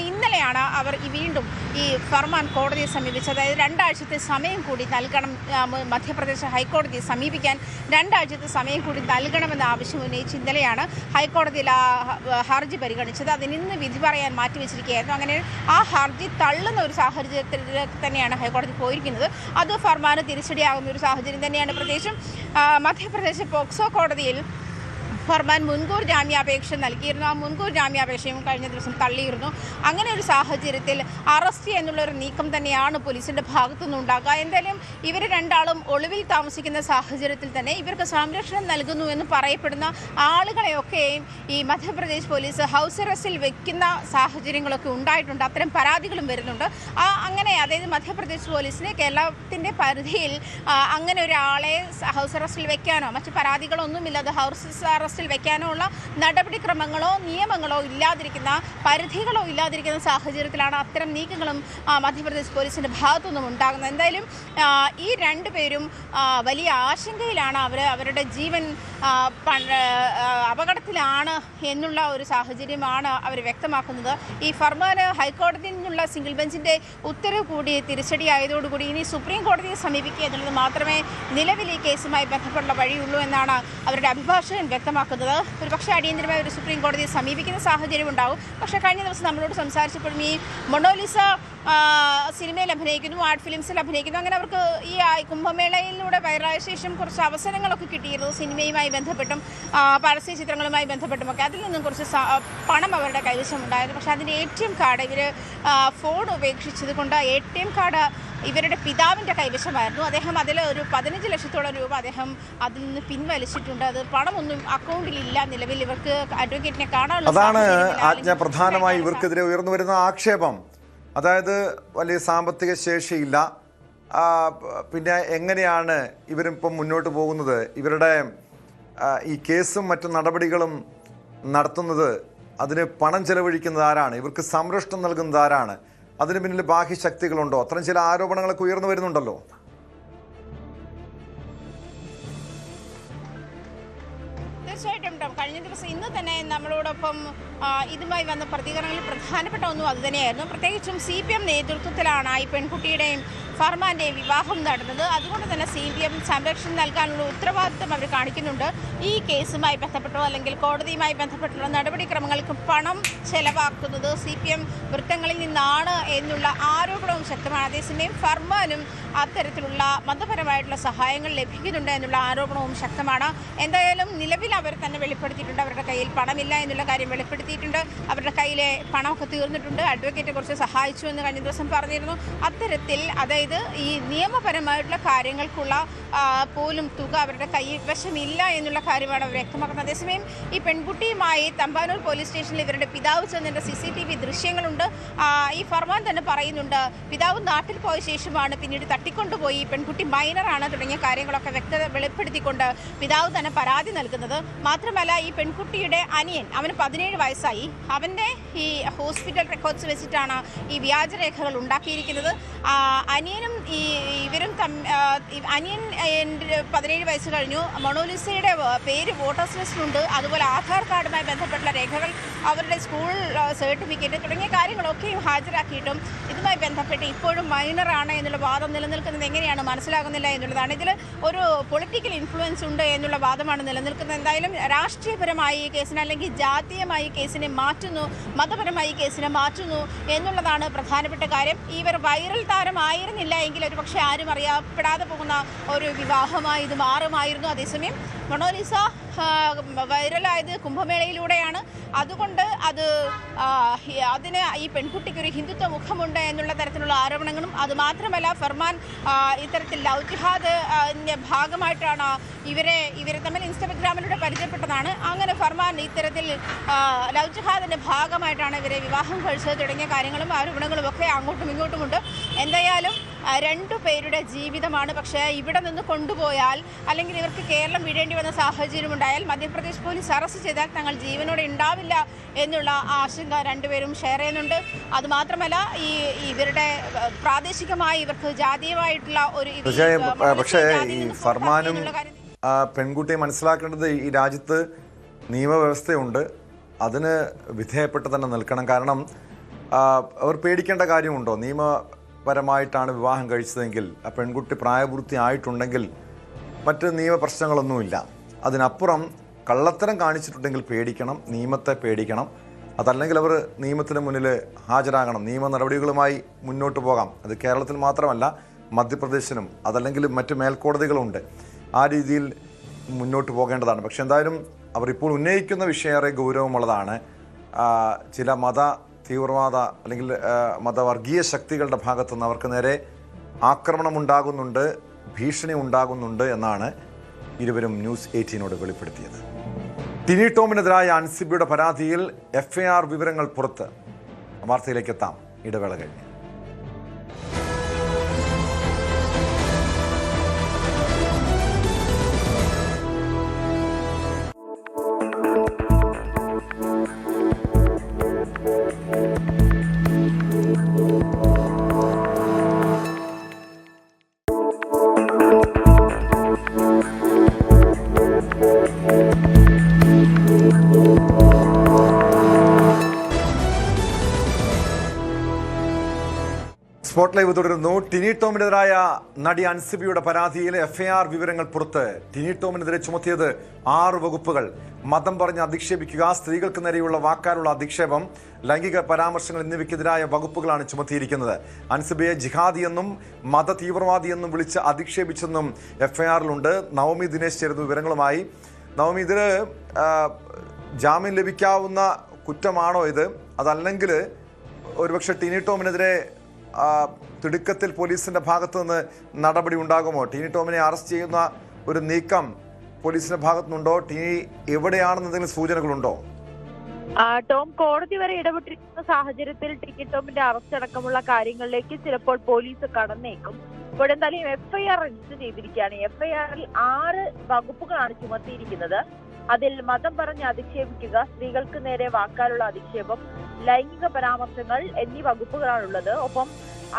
Speaker 6: ഇന്നലെയാണ് അവർ വീണ്ടും ഈ ഫർമാൻ കോടതിയെ സമീപിച്ചത്. അതായത് 2 ആഴ്ചത്തെ സമയം കൂടി നൽകണം, മധ്യപ്രദേശ് ഹൈക്കോടതിയെ സമീപിക്കാൻ 2 ആഴ്ചത്തെ സമയം കൂടി നൽകണമെന്ന ആവശ്യം ഉന്നയിച്ച് ഇന്നലെയാണ് ഹൈക്കോടതിയിൽ ആ ഹർജി പരിഗണിച്ചത്. അതിന് ഇന്ന് വിധി പറയാൻ മാറ്റിവെച്ചിരിക്കുകയായിരുന്നു. അങ്ങനെ ആ ഹർജി തള്ളുന്ന ഒരു സാഹചര്യത്തിൽ തന്നെയാണ് ഹൈക്കോടതി പോയിരിക്കുന്നത്. അത് ഫർമാന് തിരിച്ചടിയാകുന്ന ഒരു സാഹചര്യം തന്നെയാണ്. പ്രത്യേകിച്ചും മധ്യപ്രദേശ് പോക്സോ കോടതിയിൽ ഫർമാൻ മുൻകൂർ ജാമ്യാപേക്ഷ നൽകിയിരുന്നു. ആ മുൻകൂർ ജാമ്യാപേക്ഷയും കഴിഞ്ഞ ദിവസം തള്ളിയിരുന്നു. അങ്ങനെ ഒരു സാഹചര്യത്തിൽ അറസ്റ്റ് എന്നുള്ളൊരു നീക്കം തന്നെയാണ് പോലീസിൻ്റെ ഭാഗത്തുനിന്നുണ്ടാകുക. എന്തായാലും ഇവർ രണ്ടാളും ഒളിവിൽ താമസിക്കുന്ന സാഹചര്യത്തിൽ തന്നെ ഇവർക്ക് സംരക്ഷണം നൽകുന്നു എന്ന് പറയപ്പെടുന്ന ആളുകളെയൊക്കെയും ഈ മധ്യപ്രദേശ് പോലീസ് ഹൗസ് അറസ്റ്റിൽ വെക്കുന്ന സാഹചര്യങ്ങളൊക്കെ ഉണ്ടായിട്ടുണ്ട്. അത്തരം പരാതികളും വരുന്നുണ്ട്. അങ്ങനെ അതായത് മധ്യപ്രദേശ് പോലീസിന് കേരളത്തിൻ്റെ പരിധിയിൽ അങ്ങനെ ഒരാളെ ഹൗസ് അറസ്റ്റിൽ വെക്കാനോ മറ്റു പരാതികളൊന്നുമില്ലാതെ ഹൗസ് അറസ്റ്റ് വെക്കാനോ ഉള്ള നടപടിക്രമങ്ങളോ നിയമങ്ങളോ ഇല്ലാതിരിക്കുന്ന പരിധികളോ ഇല്ലാതിരിക്കുന്ന സാഹചര്യത്തിലാണ് അത്തരം നീക്കങ്ങളും മധ്യപ്രദേശ് പോലീസിന്റെ ഭാഗത്തുനിന്നും ഉണ്ടാകുന്നത്. എന്തായാലും ഈ 2 പേരും വലിയ ആശങ്കയിലാണ്. അവരുടെ ജീവൻ അപകടത്തിലാണ് എന്നുള്ള ഒരു സാഹചര്യമാണ് അവർ വ്യക്തമാക്കുന്നത്. ഈ ഫർമാന് ഹൈക്കോടതിയിൽ നിന്നുള്ള സിംഗിൾ ബെഞ്ചിന്റെ ഉത്തരവ് കൂടി തിരിച്ചടിയായതോടുകൂടി ഇനി സുപ്രീം കോടതിയെ സമീപിക്കുക എന്നുള്ളത് മാത്രമേ നിലവിൽ ഈ കേസുമായി ബന്ധപ്പെട്ടുള്ള വഴിയുള്ളൂ എന്നാണ് അവരുടെ അഭിഭാഷകൻ വ്യക്തമാക്കുന്നത്. ഒരു പക്ഷേ അടിയന്തരമായി ഒരു സുപ്രീം കോടതിയെ സമീപിക്കുന്ന സാഹചര്യം ഉണ്ടാവും. പക്ഷേ കഴിഞ്ഞ ദിവസം നമ്മളോട് സംസാരിച്ചപ്പോഴും ഈ മൊണോലിസ സിനിമയിൽ അഭിനയിക്കുന്നു, ആർട്ട് ഫിലിംസിൽ അഭിനയിക്കുന്നു. അങ്ങനെ അവർക്ക് ഈ കുംഭമേളയിലൂടെ വൈറലായ ശേഷം കുറച്ച് അവസരങ്ങളൊക്കെ കിട്ടിയിരുന്നു. സിനിമയുമായി ബന്ധപ്പെട്ടും പരസ്യ ചിത്രങ്ങളുമായി ബന്ധപ്പെട്ടുമൊക്കെ അതിൽ നിന്നും കുറച്ച് പണം അവരുടെ കൈവശം ഉണ്ടായിരുന്നു. പക്ഷേ അതിൻ്റെ ATM കാർഡ് ഇവർ ഫോൺ ഉപേക്ഷിച്ചത് കൊണ്ട് ATM കാർഡ് ഇവരുടെ പിതാവിൻ്റെ കൈവശമായിരുന്നു. അദ്ദേഹം അതിൽ ഒരു 15 ലക്ഷത്തോളം രൂപ അദ്ദേഹം അതിൽ നിന്ന് പിൻവലിച്ചിട്ടുണ്ട്. അത് പണമൊന്നും അക്കൗണ്ടിലില്ല നിലവിൽ. ഇവർക്ക് അഡ്വക്കേറ്റിനെ കാണാനുള്ള
Speaker 2: അതാണ് ആജ്ഞ പ്രധാനമായി ഇവർക്കെതിരെ ഉയർന്നു വരുന്ന ആക്ഷേപം. അതായത് വലിയ സാമ്പത്തിക ശേഷിയില്ല. പിന്നെ എങ്ങനെയാണ് ഇവരിപ്പം മുന്നോട്ട് പോകുന്നത്? ഇവരുടെ ഈ കേസും മറ്റു നടപടികളും നടത്തുന്നത്, അതിന് പണം ചെലവഴിക്കുന്നത് ആരാണ്? ഇവർക്ക് സംരക്ഷണം നൽകുന്നത് ആരാണ്? അതിന് പിന്നിൽ ബാഹ്യശക്തികളുണ്ടോ? അത്തരം ചില ആരോപണങ്ങളൊക്കെ ഉയർന്നു വരുന്നുണ്ടല്ലോ.
Speaker 6: തീർച്ചയായിട്ടും കഴിഞ്ഞ ദിവസം ഇന്ന് തന്നെ നമ്മളോടൊപ്പം ഇതുമായി വന്ന പ്രതികരണങ്ങളിൽ പ്രധാനപ്പെട്ട ഒന്നും അതുതന്നെയായിരുന്നു. പ്രത്യേകിച്ചും CPM നേതൃത്വത്തിലാണ് ഈ പെൺകുട്ടിയുടെയും ഫർമാൻ്റെയും വിവാഹം നടന്നത്. അതുകൊണ്ട് തന്നെ CPM സംരക്ഷണം നൽകാനുള്ള ഉത്തരവാദിത്വം അവർ കാണിക്കുന്നുണ്ട്. ഈ കേസുമായി ബന്ധപ്പെട്ടോ അല്ലെങ്കിൽ കോടതിയുമായി ബന്ധപ്പെട്ടുള്ള നടപടിക്രമങ്ങൾക്ക് പണം ചെലവാക്കുന്നത് CPM വൃത്തങ്ങളിൽ നിന്നാണ് എന്നുള്ള ആരോപണവും ശക്തമാണ്. അതേസമയം ഫർമാനും അത്തരത്തിലുള്ള മതപരമായിട്ടുള്ള സഹായങ്ങൾ ലഭിക്കുന്നുണ്ട് എന്നുള്ള ആരോപണവും ശക്തമാണ്. എന്തായാലും നിലവിൽ അവർ തന്നെ വെളിപ്പെടുത്തിയിട്ടുണ്ട്. അവരുടെ കയ്യിൽ പണമില്ല എന്നുള്ള കാര്യം വെളിപ്പെടുത്തിയിട്ടുണ്ട്. അവരുടെ കയ്യിലെ പണമൊക്കെ തീർന്നിട്ടുണ്ട്. അഡ്വക്കേറ്റ് കുറച്ച് സഹായിച്ചു എന്ന് കഴിഞ്ഞ ദിവസം പറഞ്ഞിരുന്നു. അത്തരത്തിൽ അതായത് ഈ നിയമപരമായിട്ടുള്ള കാര്യങ്ങൾക്കുള്ള പോലും തുക അവരുടെ കൈവശമില്ല എന്നുള്ള കാര്യമാണ് അവർ വ്യക്തമാക്കുന്നത്. അതേസമയം ഈ പെൺകുട്ടിയുമായി തമ്പാനൂർ പോലീസ് സ്റ്റേഷനിൽ ഇവരുടെ പിതാവ് ചെന്നതിൻ്റെ CCTV ദൃശ്യങ്ങളുണ്ട്. ഈ ഫർമാൻ തന്നെ പറയുന്നുണ്ട്, പിതാവ് നാട്ടിൽ പോയ ശേഷമാണ് പിന്നീട് തട്ടിക്കൊണ്ടുപോയി, പെൺകുട്ടി മൈനറാണ് തുടങ്ങിയ കാര്യങ്ങളൊക്കെ വ്യക്തത വെളിപ്പെടുത്തിക്കൊണ്ട് പിതാവ് തന്നെ പരാതി നൽകുന്നത്. മാത്രമല്ല ഈ പെൺകുട്ടിയുടെ അനിയൻ, അവന് 17 വയസ്സായി, അവൻ്റെ ഈ ഹോസ്പിറ്റൽ റെക്കോർഡ്സ് വെച്ചിട്ടാണ് ഈ വ്യാജരേഖകൾ ഉണ്ടാക്കിയിരിക്കുന്നത്. അനിയനും ഇവരും അനിയൻ 17 വയസ്സ് കഴിഞ്ഞു. മൊണോലിസയുടെ പേര് വോട്ടേഴ്സ് ലിസ്റ്റിലുണ്ട്. അതുപോലെ ആധാർ കാർഡുമായി ബന്ധപ്പെട്ടുള്ള രേഖകൾ, അവരുടെ സ്കൂൾ സർട്ടിഫിക്കറ്റ് തുടങ്ങിയ കാര്യങ്ങളൊക്കെയും ഹാജരാക്കിയിട്ടും ഇതുമായി ബന്ധപ്പെട്ട് ഇപ്പോഴും മൈനറാണ് എന്നുള്ള വാദം നിലനിൽക്കുന്നത് എങ്ങനെയാണ് മനസ്സിലാകുന്നില്ല എന്നുള്ളതാണ്. ഇതിൽ ഒരു പൊളിറ്റിക്കൽ ഇൻഫ്ലുവൻസ് ഉണ്ട് എന്നുള്ള വാദമാണ് നിലനിൽക്കുന്നത്. എന്തായാലും രാഷ്ട്രീയപരമായി ഈ കേസിനെ അല്ലെങ്കിൽ ജാതീയമായി കേസിനെ മാറ്റുന്നു, മതപരമായി കേസിനെ മാറ്റുന്നു എന്നുള്ളതാണ് പ്രധാനപ്പെട്ട കാര്യം. ഇവർ വൈറൽ താരമായിരുന്നില്ല എങ്കിൽ ഒരു പക്ഷേ ആരും അറിയപ്പെടാതെ പോകുന്ന ഒരു വിവാഹമായി ഇത് മാറുമായിരുന്നു. അതേസമയം മൊണോലിസ വൈറലായത് കുംഭമേളയിലൂടെയാണ്. അതുകൊണ്ട് അതിന് ഈ പെൺകുട്ടിക്കൊരു ഹിന്ദുത്വ മുഖമുണ്ട് എന്നുള്ള തരത്തിലുള്ള ആരോപണങ്ങളും, അതുമാത്രമല്ല ഫർമാൻ ഇത്തരത്തിൽ ലവ് ജിഹാദിന്റെ ഭാഗമായിട്ടാണ് ഇവരെ തമ്മിൽ ഇൻസ്റ്റഗ്രാമിലൂടെ പരിചയപ്പെട്ടതാണ്. അങ്ങനെ ഫർമാൻ ഇത്തരത്തിൽ ലവ് ജിഹാദിന്റെ ഭാഗമായിട്ടാണ് ഇവരെ വിവാഹം കഴിച്ചത് തുടങ്ങിയ കാര്യങ്ങളും ആരോപണങ്ങളും ഒക്കെ അങ്ങോട്ടും ഇങ്ങോട്ടുമുണ്ട്. എന്തായാലും രണ്ടുപേരുടെ ജീവിതമാണ്. പക്ഷേ ഇവിടെ നിന്ന് കൊണ്ടുപോയാൽ അല്ലെങ്കിൽ ഇവർക്ക് കേരളം വിടേണ്ടി വന്ന സാഹചര്യം ഉണ്ടായാൽ മധ്യപ്രദേശ് പോലീസ് അറസ്റ്റ് ചെയ്താൽ തങ്ങൾ ജീവനോടെ ഉണ്ടാവില്ല എന്നുള്ള ആശങ്ക രണ്ടുപേരും ഷെയർ ചെയ്യുന്നുണ്ട്. അതുമാത്രമല്ല ഇവരുടെ പ്രാദേശികമായി ഇവർക്ക് ജാതീയമായിട്ടുള്ള ഒരു
Speaker 2: പക്ഷേ ഈ ഫർമാനും പെൺകുട്ടിയെ മനസ്സിലാക്കേണ്ടത് ഈ രാജ്യത്ത് നിയമവ്യവസ്ഥയുണ്ട്, അതിന് വിധേയപ്പെട്ട് തന്നെ നിൽക്കണം. കാരണം അവർ പേടിക്കേണ്ട കാര്യമുണ്ടോ? നിയമപരമായിട്ടാണ് വിവാഹം കഴിച്ചതെങ്കിൽ ആ പെൺകുട്ടി പ്രായപൂർത്തിയായിട്ടുണ്ടെങ്കിൽ മറ്റ് നിയമപ്രശ്നങ്ങളൊന്നുമില്ല. അതിനപ്പുറം കള്ളത്തരം കാണിച്ചിട്ടുണ്ടെങ്കിൽ പേടിക്കണം, നിയമത്തെ പേടിക്കണം. അതല്ലെങ്കിൽ അവർ നിയമത്തിന് മുന്നിൽ ഹാജരാകണം, നിയമ നടപടികളുമായി മുന്നോട്ട് പോകാം. അത് കേരളത്തിൽ മാത്രമല്ല, മധ്യപ്രദേശിലും അതല്ലെങ്കിൽ മറ്റ് മേൽക്കോടതികളുണ്ട്. ആ രീതിയിൽ മുന്നോട്ട് പോകേണ്ടതാണ്. പക്ഷെ എന്തായാലും അവർ ഇപ്പോൾ ഉന്നയിക്കുന്ന വിഷയം ഏറെ ഗൗരവമുള്ളതാണ്. ചില മത തീവ്രവാദ അല്ലെങ്കിൽ മതവർഗീയ ശക്തികളുടെ ഭാഗത്തുനിന്ന് അവർക്ക് നേരെ ആക്രമണം ഉണ്ടാകുന്നുണ്ട്, ഭീഷണി ഉണ്ടാകുന്നുണ്ട് എന്നാണ് ഇരുവരും ന്യൂസ് 18നോട് വെളിപ്പെടുത്തിയത്. ടിനി ടോമിനെതിരായ അൻസിബിയുടെ പരാതിയിൽ FIR വിവരങ്ങൾ പുറത്ത്. വാർത്തയിലേക്ക് എത്താം ഇടവേള കഴിഞ്ഞ്. സ്പോട്ട് ലൈവ് തുടരുന്നു. ടിനി ടോമിനെതിരായ നടി അൻസിബിയുടെ പരാതിയിൽ FIR വിവരങ്ങൾ പുറത്ത്. ടിനി ടോമിനെതിരെ ചുമത്തിയത് 6 വകുപ്പുകൾ. മതം പറഞ്ഞ് അധിക്ഷേപിക്കുക, സ്ത്രീകൾക്ക് നേരെയുള്ള വാക്കാലുള്ള അധിക്ഷേപം, ലൈംഗിക പരാമർശങ്ങൾ എന്നിവയ്ക്കെതിരായ വകുപ്പുകളാണ് ചുമത്തിയിരിക്കുന്നത്. അൻസിബയെ ജിഹാദിയെന്നും മത തീവ്രവാദിയെന്നും വിളിച്ച് അധിക്ഷേപിച്ചെന്നും FIRലുണ്ട്. നവമി ദിനേശ് ചേരുന്ന വിവരങ്ങളുമായി. നവമി, ഇതിൽ ജാമ്യം ലഭിക്കാവുന്ന കുറ്റമാണോ ഇത്? അതല്ലെങ്കിൽ ഒരുപക്ഷെ ടിനി ടോമിനെതിരെ തിടുക്കത്തിൽ പോലീസിന്റെ ഭാഗത്തു നിന്ന് നടപടി ഉണ്ടാകുമോ? ടിനി ടോമിനെ അറസ്റ്റ് ചെയ്യുന്ന ഒരു നീക്കം പോലീസിന്റെ ഭാഗത്തുനിന്നുണ്ടോ? ടിനി എവിടെയാണെന്ന് എന്തെങ്കിലും സൂചനകളുണ്ടോ?
Speaker 7: ടോം കോടതി വരെ ഇടപെട്ടിരിക്കുന്ന സാഹചര്യത്തിൽ ടിനി ടോമിന്റെ അറസ്റ്റ് അടക്കമുള്ള കാര്യങ്ങളിലേക്ക് ചിലപ്പോൾ പോലീസ് കടന്നേക്കും. ഇപ്പോൾ എന്തായാലും FIR രജിസ്റ്റർ ചെയ്തിരിക്കുകയാണ്. FIRൽ 6 വകുപ്പുകളാണ് ചുമത്തിയിരിക്കുന്നത്. അതിൽ മതം പറഞ്ഞ് അധിക്ഷേപിക്കുക, സ്ത്രീകൾക്ക് നേരെ വാക്കാലുള്ള അധിക്ഷേപം, ലൈംഗിക പരാമർശങ്ങൾ എന്നീ വകുപ്പുകളാണുള്ളത്. ഒപ്പം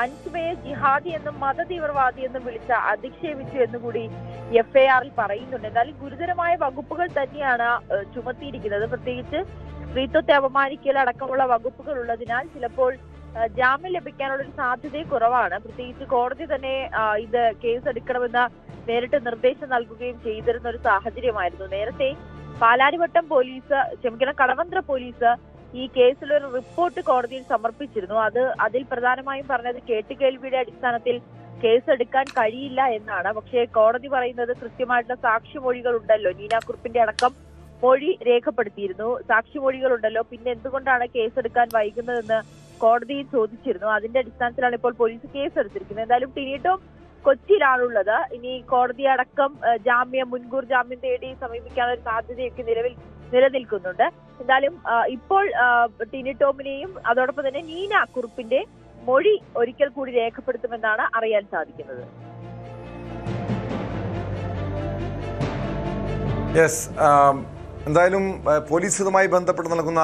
Speaker 7: അൻസിബയെ ജിഹാദി എന്നും മത തീവ്രവാദി എന്നും വിളിച്ച അധിക്ഷേപിച്ചു എന്നുകൂടി FIRൽ പറയുന്നുണ്ട്. എന്നാലും ഗുരുതരമായ വകുപ്പുകൾ തന്നെയാണ് ചുമത്തിയിരിക്കുന്നത്. പ്രത്യേകിച്ച് സ്ത്രീത്വത്തെ അപമാനിക്കൽ അടക്കമുള്ള വകുപ്പുകൾ ഉള്ളതിനാൽ ചിലപ്പോൾ ജാമ്യം ലഭിക്കാനുള്ള ഒരു സാധ്യത കുറവാണ്. പ്രത്യേകിച്ച് കോടതി തന്നെ ഇത് കേസ് എടുക്കണമെന്ന് നേരിട്ട് നിർദ്ദേശം നൽകുകയും ചെയ്തിരുന്ന ഒരു സാഹചര്യമായിരുന്നു. നേരത്തെ പാലാരിവട്ടം കടവന്ത്ര പോലീസ് ഈ കേസിൽ ഒരു റിപ്പോർട്ട് കോടതിയിൽ സമർപ്പിച്ചിരുന്നു. അതിൽ പ്രധാനമായും പറഞ്ഞത് കേട്ടുകേൾവിയുടെ അടിസ്ഥാനത്തിൽ കേസ് എടുക്കാൻ കഴിയില്ല എന്നാണ്. പക്ഷേ കോടതി പറയുന്നത് കൃത്യമായിട്ടുള്ള സാക്ഷിമൊഴികൾ ഉണ്ടല്ലോ, നീനാക്കുറുപ്പിന്റെ അടക്കം മൊഴി രേഖപ്പെടുത്തിയിരുന്നു, സാക്ഷിമൊഴികൾ ഉണ്ടല്ലോ, പിന്നെ എന്തുകൊണ്ടാണ് കേസ് എടുക്കാൻ വൈകുന്നതെന്ന് കോടതിയിൽ ചോദിച്ചിരുന്നു. അതിന്റെ അടിസ്ഥാനത്തിലാണ് ഇപ്പോൾ പോലീസ് കേസ് എടുത്തിരിക്കുന്നത്. എന്തായാലും ടിനി ടോം കൊച്ചിയിലാണുള്ളത്. ഇനി കോടതി അടക്കം മുൻകൂർ ജാമ്യം തേടി സമീപിക്കാനുള്ള ഒരു സാധ്യതയൊക്കെ നിലനിൽക്കുന്നുണ്ട്. എന്തായാലും ഇപ്പോൾ ടിനി ടോമിനെയും അതോടൊപ്പം തന്നെ നീന കുറുപ്പിന്റെ മൊഴി ഒരിക്കൽ കൂടി രേഖപ്പെടുത്തുമെന്നാണ് അറിയാൻ സാധിക്കുന്നത്.
Speaker 2: എന്തായാലും പോലീസ് ഇതുമായി ബന്ധപ്പെട്ട് നൽകുന്ന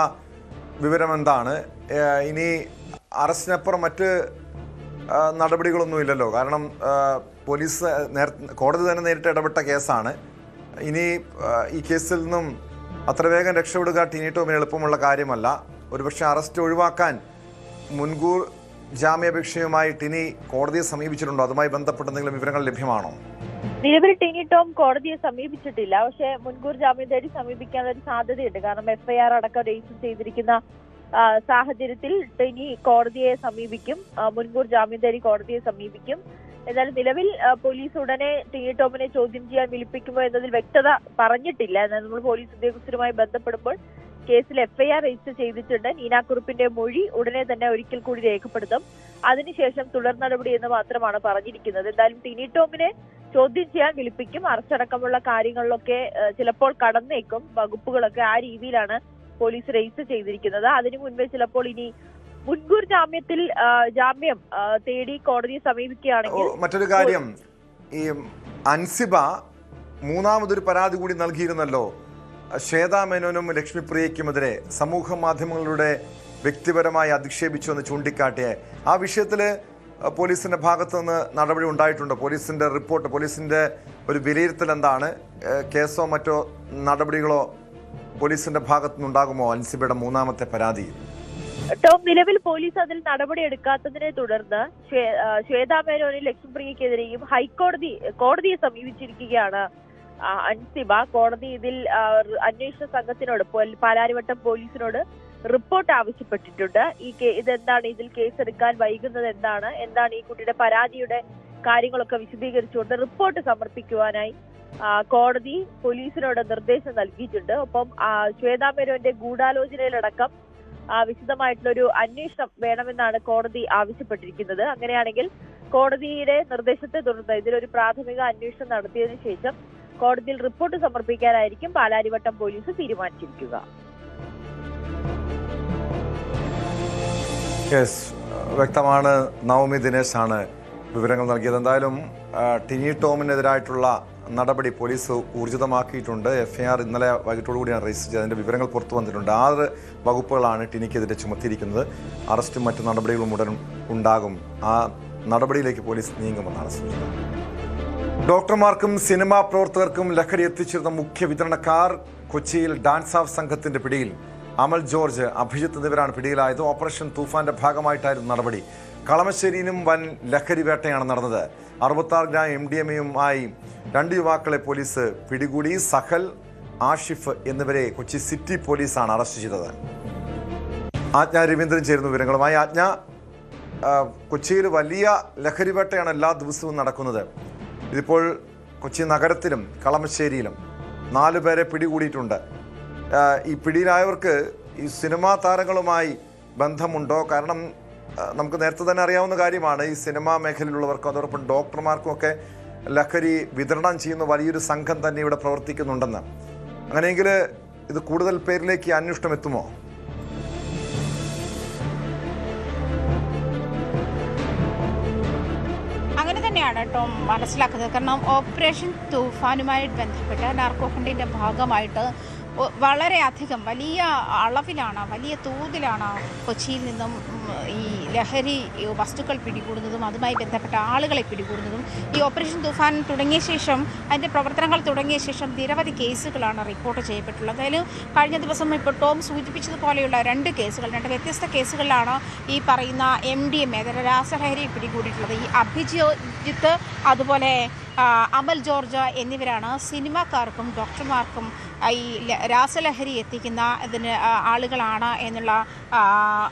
Speaker 2: വിവരം എന്താണ്? ഇനി അറസ്റ്റിനപ്പുറം മറ്റ് നടപടികളൊന്നുമില്ലല്ലോ. കാരണം പോലീസ് കോടതി തന്നെ നേരിട്ട് ഇടപെട്ട കേസാണ്. ഇനി ഈ കേസിൽ നിന്നും അത്ര വേഗം രക്ഷപ്പെടുക ടിനി ടോമിന് എളുപ്പമുള്ള കാര്യമല്ല. ഒരുപക്ഷെ അറസ്റ്റ് ഒഴിവാക്കാൻ മുൻകൂർ ജാമ്യാപേക്ഷയുമായി ടിനി കോടതിയെ സമീപിച്ചിട്ടുണ്ടോ? അതുമായി ബന്ധപ്പെട്ട എന്തെങ്കിലും വിവരങ്ങൾ ലഭ്യമാണോ?
Speaker 7: നിലവിൽ ടിനി ടോം കോടതിയെ സമീപിച്ചിട്ടില്ല. പക്ഷേ മുൻകൂർ ജാമ്യം തേടി സമീപിക്കാനുള്ള ഒരു സാധ്യതയുണ്ട്. കാരണം FIR അടക്കം രജിസ്റ്റർ ചെയ്തിരിക്കുന്ന സാഹചര്യത്തിൽ ടിനി കോടതിയെ സമീപിക്കും, മുൻകൂർ ജാമ്യം തേടി കോടതിയെ സമീപിക്കും. എന്നാൽ നിലവിൽ പോലീസ് ഉടനെ ടിനി ടോമിനെ ചോദ്യം ചെയ്യാൻ വിളിപ്പിക്കുമോ എന്നതിൽ വ്യക്തത പറഞ്ഞിട്ടില്ല. എന്നാൽ നമ്മൾ പോലീസ് ഉദ്യോഗസ്ഥരുമായി ബന്ധപ്പെടുമ്പോൾ കേസിൽ എഫ്ഐആർ രജിസ്റ്റർ ചെയ്തിട്ടുണ്ട്. നീനാക്കുറുപ്പിന്റെ മൊഴി ഉടനെ തന്നെ ഒരിക്കൽ കൂടി രേഖപ്പെടുത്തും. അതിനുശേഷം തുടർ നടപടി എന്ന് മാത്രമാണ് പറഞ്ഞിരിക്കുന്നത്. എന്തായാലും ടിനി ടോമിനെ ചോദ്യം ചെയ്യാൻ വിളിപ്പിക്കും. അറസ്റ്റടക്കമുള്ള കാര്യങ്ങളിലൊക്കെ ചിലപ്പോൾ കടന്നേക്കും. വകുപ്പുകളൊക്കെ ആ രീതിയിലാണ് പോലീസ് രജിസ്റ്റർ ചെയ്തിരിക്കുന്നത്. അതിനു മുൻപേ ചിലപ്പോൾ ഇനി മുൻകൂർ ജാമ്യം തേടി കോടതിയെ സമീപിക്കുകയാണെങ്കിൽ.
Speaker 2: മറ്റൊരു കാര്യം, ഈ അൻസിബ മൂന്നാമതൊരു പരാതി കൂടി നൽകിയിരുന്നല്ലോ. ശ്വേതാ മേനോനും ലക്ഷ്മിപ്രിയയ്ക്കുമെതിരെ സമൂഹ മാധ്യമങ്ങളിലൂടെ വ്യക്തിപരമായി അധിക്ഷേപിച്ചു എന്ന് ചൂണ്ടിക്കാട്ടിയ ആ വിഷയത്തിൽ പോലീസിന്റെ ഭാഗത്തു നിന്ന് നടപടി ഉണ്ടായിട്ടുണ്ട്. പോലീസിന്റെ റിപ്പോർട്ട്, പോലീസിന്റെ ഒരു വിലയിരുത്തൽ എന്താണ്? കേസോ മറ്റോ നടപടികളോ പോലീസിന്റെ ഭാഗത്തു നിന്നുണ്ടാകുമോ അൻസിബയുടെ മൂന്നാമത്തെ പരാതി?
Speaker 7: ടോം, നിലവിൽ പോലീസ് അതിൽ നടപടി എടുക്കാത്തതിനെ തുടർന്ന് ശ്വേതാ മേനോനും ലക്ഷ്മിപ്രിയയ്ക്കെതിരെയും കോടതിയെ സമീപിച്ചിരിക്കുകയാണ് അൻസിബ. കോടതി ഇതിൽ അന്വേഷണ സംഘത്തിനോട്, പാലാരിവട്ടം പോലീസിനോട് റിപ്പോർട്ട് ആവശ്യപ്പെട്ടിട്ടുണ്ട്. ഇതെന്താണ്, ഇതിൽ കേസെടുക്കാൻ വൈകുന്നത് എന്താണ് ഈ കുട്ടിയുടെ പരാതിയുടെ കാര്യങ്ങളൊക്കെ വിശദീകരിച്ചുകൊണ്ട് റിപ്പോർട്ട് സമർപ്പിക്കുവാനായി കോടതി പോലീസിനോട് നിർദ്ദേശം നൽകിയിട്ടുണ്ട്. ഒപ്പം ശ്വേതാ മേനോന്റെ ഗൂഢാലോചനയിലടക്കം വിശദമായിട്ടുള്ളൊരു അന്വേഷണം വേണമെന്നാണ് കോടതി ആവശ്യപ്പെട്ടിരിക്കുന്നത്. അങ്ങനെയാണെങ്കിൽ കോടതിയുടെ നിർദ്ദേശത്തെ തുടർന്ന് ഇതിലൊരു പ്രാഥമിക അന്വേഷണം നടത്തിയതിനു ശേഷം കോടതിയിൽ റിപ്പോർട്ട് സമർപ്പിക്കാനായിരിക്കും പാലാരിവട്ടം പോലീസ് തീരുമാനിച്ചിരിക്കുക.
Speaker 2: വ്യക്തമാണ്. നവമി ദിനേശാണ് വിവരങ്ങൾ നൽകിയത്. എന്തായാലും ടിനി ടോമിനെതിരായിട്ടുള്ള നടപടി പോലീസ് ഊർജിതമാക്കിയിട്ടുണ്ട്. എഫ്ഐആർ ഇന്നലെ വൈകിട്ടോടുകൂടിയാണ് രജിസ്റ്റർ ചെയ്തത്. അതിൻ്റെ വിവരങ്ങൾ പുറത്തു വന്നിട്ടുണ്ട്. 6 വകുപ്പുകളാണ് ടിനിക്കെതിരെ ചുമത്തിയിരിക്കുന്നത്. അറസ്റ്റും മറ്റു നടപടികളും ഉടൻ ഉണ്ടാകും. ആ നടപടിയിലേക്ക് പോലീസ് നീങ്ങുമെന്നാണ് സൂചന. ഡോക്ടർമാർക്കും സിനിമാ പ്രവർത്തകർക്കും ലഹരി എത്തിച്ചിരുന്ന മുഖ്യ വിതരണക്കാർ കൊച്ചിയിൽ ഡാൻസ് ഓഫ് സംഘത്തിന്റെ പിടിയിൽ. അമൽ ജോർജ്, അഭിജിത്ത് എന്നിവരാണ് പിടിയിലായത്. ഓപ്പറേഷൻ തൂഫാന്റെ ഭാഗമായിട്ടായിരുന്നു നടപടി. കളമശ്ശേരിയിലും വൻ ലഹരി വേട്ടയാണ് നടന്നത്. 66 ഗ്രാം MDMAയുമായി 2 യുവാക്കളെ പോലീസ് പിടികൂടി. സഹൽ, ആഷിഫ് എന്നിവരെ കൊച്ചി സിറ്റി പോലീസാണ് അറസ്റ്റ് ചെയ്തത്. ആജ്ഞ രവീന്ദ്രൻ ചേരുന്നു വിവരങ്ങളുമായി. ആജ്ഞ, കൊച്ചിയിൽ വലിയ ലഹരി വേട്ടയാണ് എല്ലാ ദിവസവും നടക്കുന്നത്. ഇതിപ്പോൾ കൊച്ചി നഗരത്തിലും കളമശ്ശേരിയിലും 4 പേരെ പിടികൂടിയിട്ടുണ്ട്. ഈ പിടിയിലായവർക്ക് ഈ സിനിമാ താരങ്ങളുമായി ബന്ധമുണ്ടോ? കാരണം നമുക്ക് നേരത്തെ തന്നെ അറിയാവുന്ന കാര്യമാണ്, ഈ സിനിമാ മേഖലയിലുള്ളവർക്കും അതോടൊപ്പം ഡോക്ടർമാർക്കും ഒക്കെ ലഹരി വിതരണം ചെയ്യുന്ന വലിയൊരു സംഘം തന്നെ ഇവിടെ പ്രവർത്തിക്കുന്നുണ്ടെന്ന്. അങ്ങനെയെങ്കിൽ ഇത് കൂടുതൽ പേരിലേക്ക് അന്വേഷണം എത്തുമോ?
Speaker 6: അങ്ങനെ തന്നെയാണ് ടോം മനസ്സിലാക്കുന്നത്. കാരണം ഓപ്പറേഷൻ തൂഫാനുമായി ബന്ധപ്പെട്ട് നാർക്കോ ഹണ്ടിൻ്റെ ഭാഗമായിട്ട് വളരെയധികം വലിയ അളവിലാണ്, വലിയ തോതിലാണ് കൊച്ചിയിൽ നിന്നും ഈ ലഹരി വസ്തുക്കൾ പിടികൂടുന്നതും അതുമായി ബന്ധപ്പെട്ട ആളുകളെ പിടികൂടുന്നതും. ഈ ഓപ്പറേഷൻ തൂഫാൻ തുടങ്ങിയ ശേഷം, അതിൻ്റെ പ്രവർത്തനങ്ങൾ തുടങ്ങിയ ശേഷം നിരവധി കേസുകളാണ് റിപ്പോർട്ട് ചെയ്യപ്പെട്ടുള്ളത്. അതിലും കഴിഞ്ഞ ദിവസം ഇപ്പോൾ ടോം സൂചിപ്പിച്ചതുപോലെയുള്ള 2 കേസുകൾ, 2 വ്യത്യസ്ത കേസുകളിലാണ് ഈ പറയുന്ന MDMA അതായത് രാസലഹരി പിടികൂടിയിട്ടുള്ളത്. ഈ അഭിജിത്ത് അതുപോലെ അമൽ ജോർജ് എന്നിവരാണ് സിനിമാക്കാർക്കും ഡോക്ടർമാർക്കും ഈ രാസലഹരി എത്തിക്കുന്ന ആളുകളാണ് എന്നുള്ള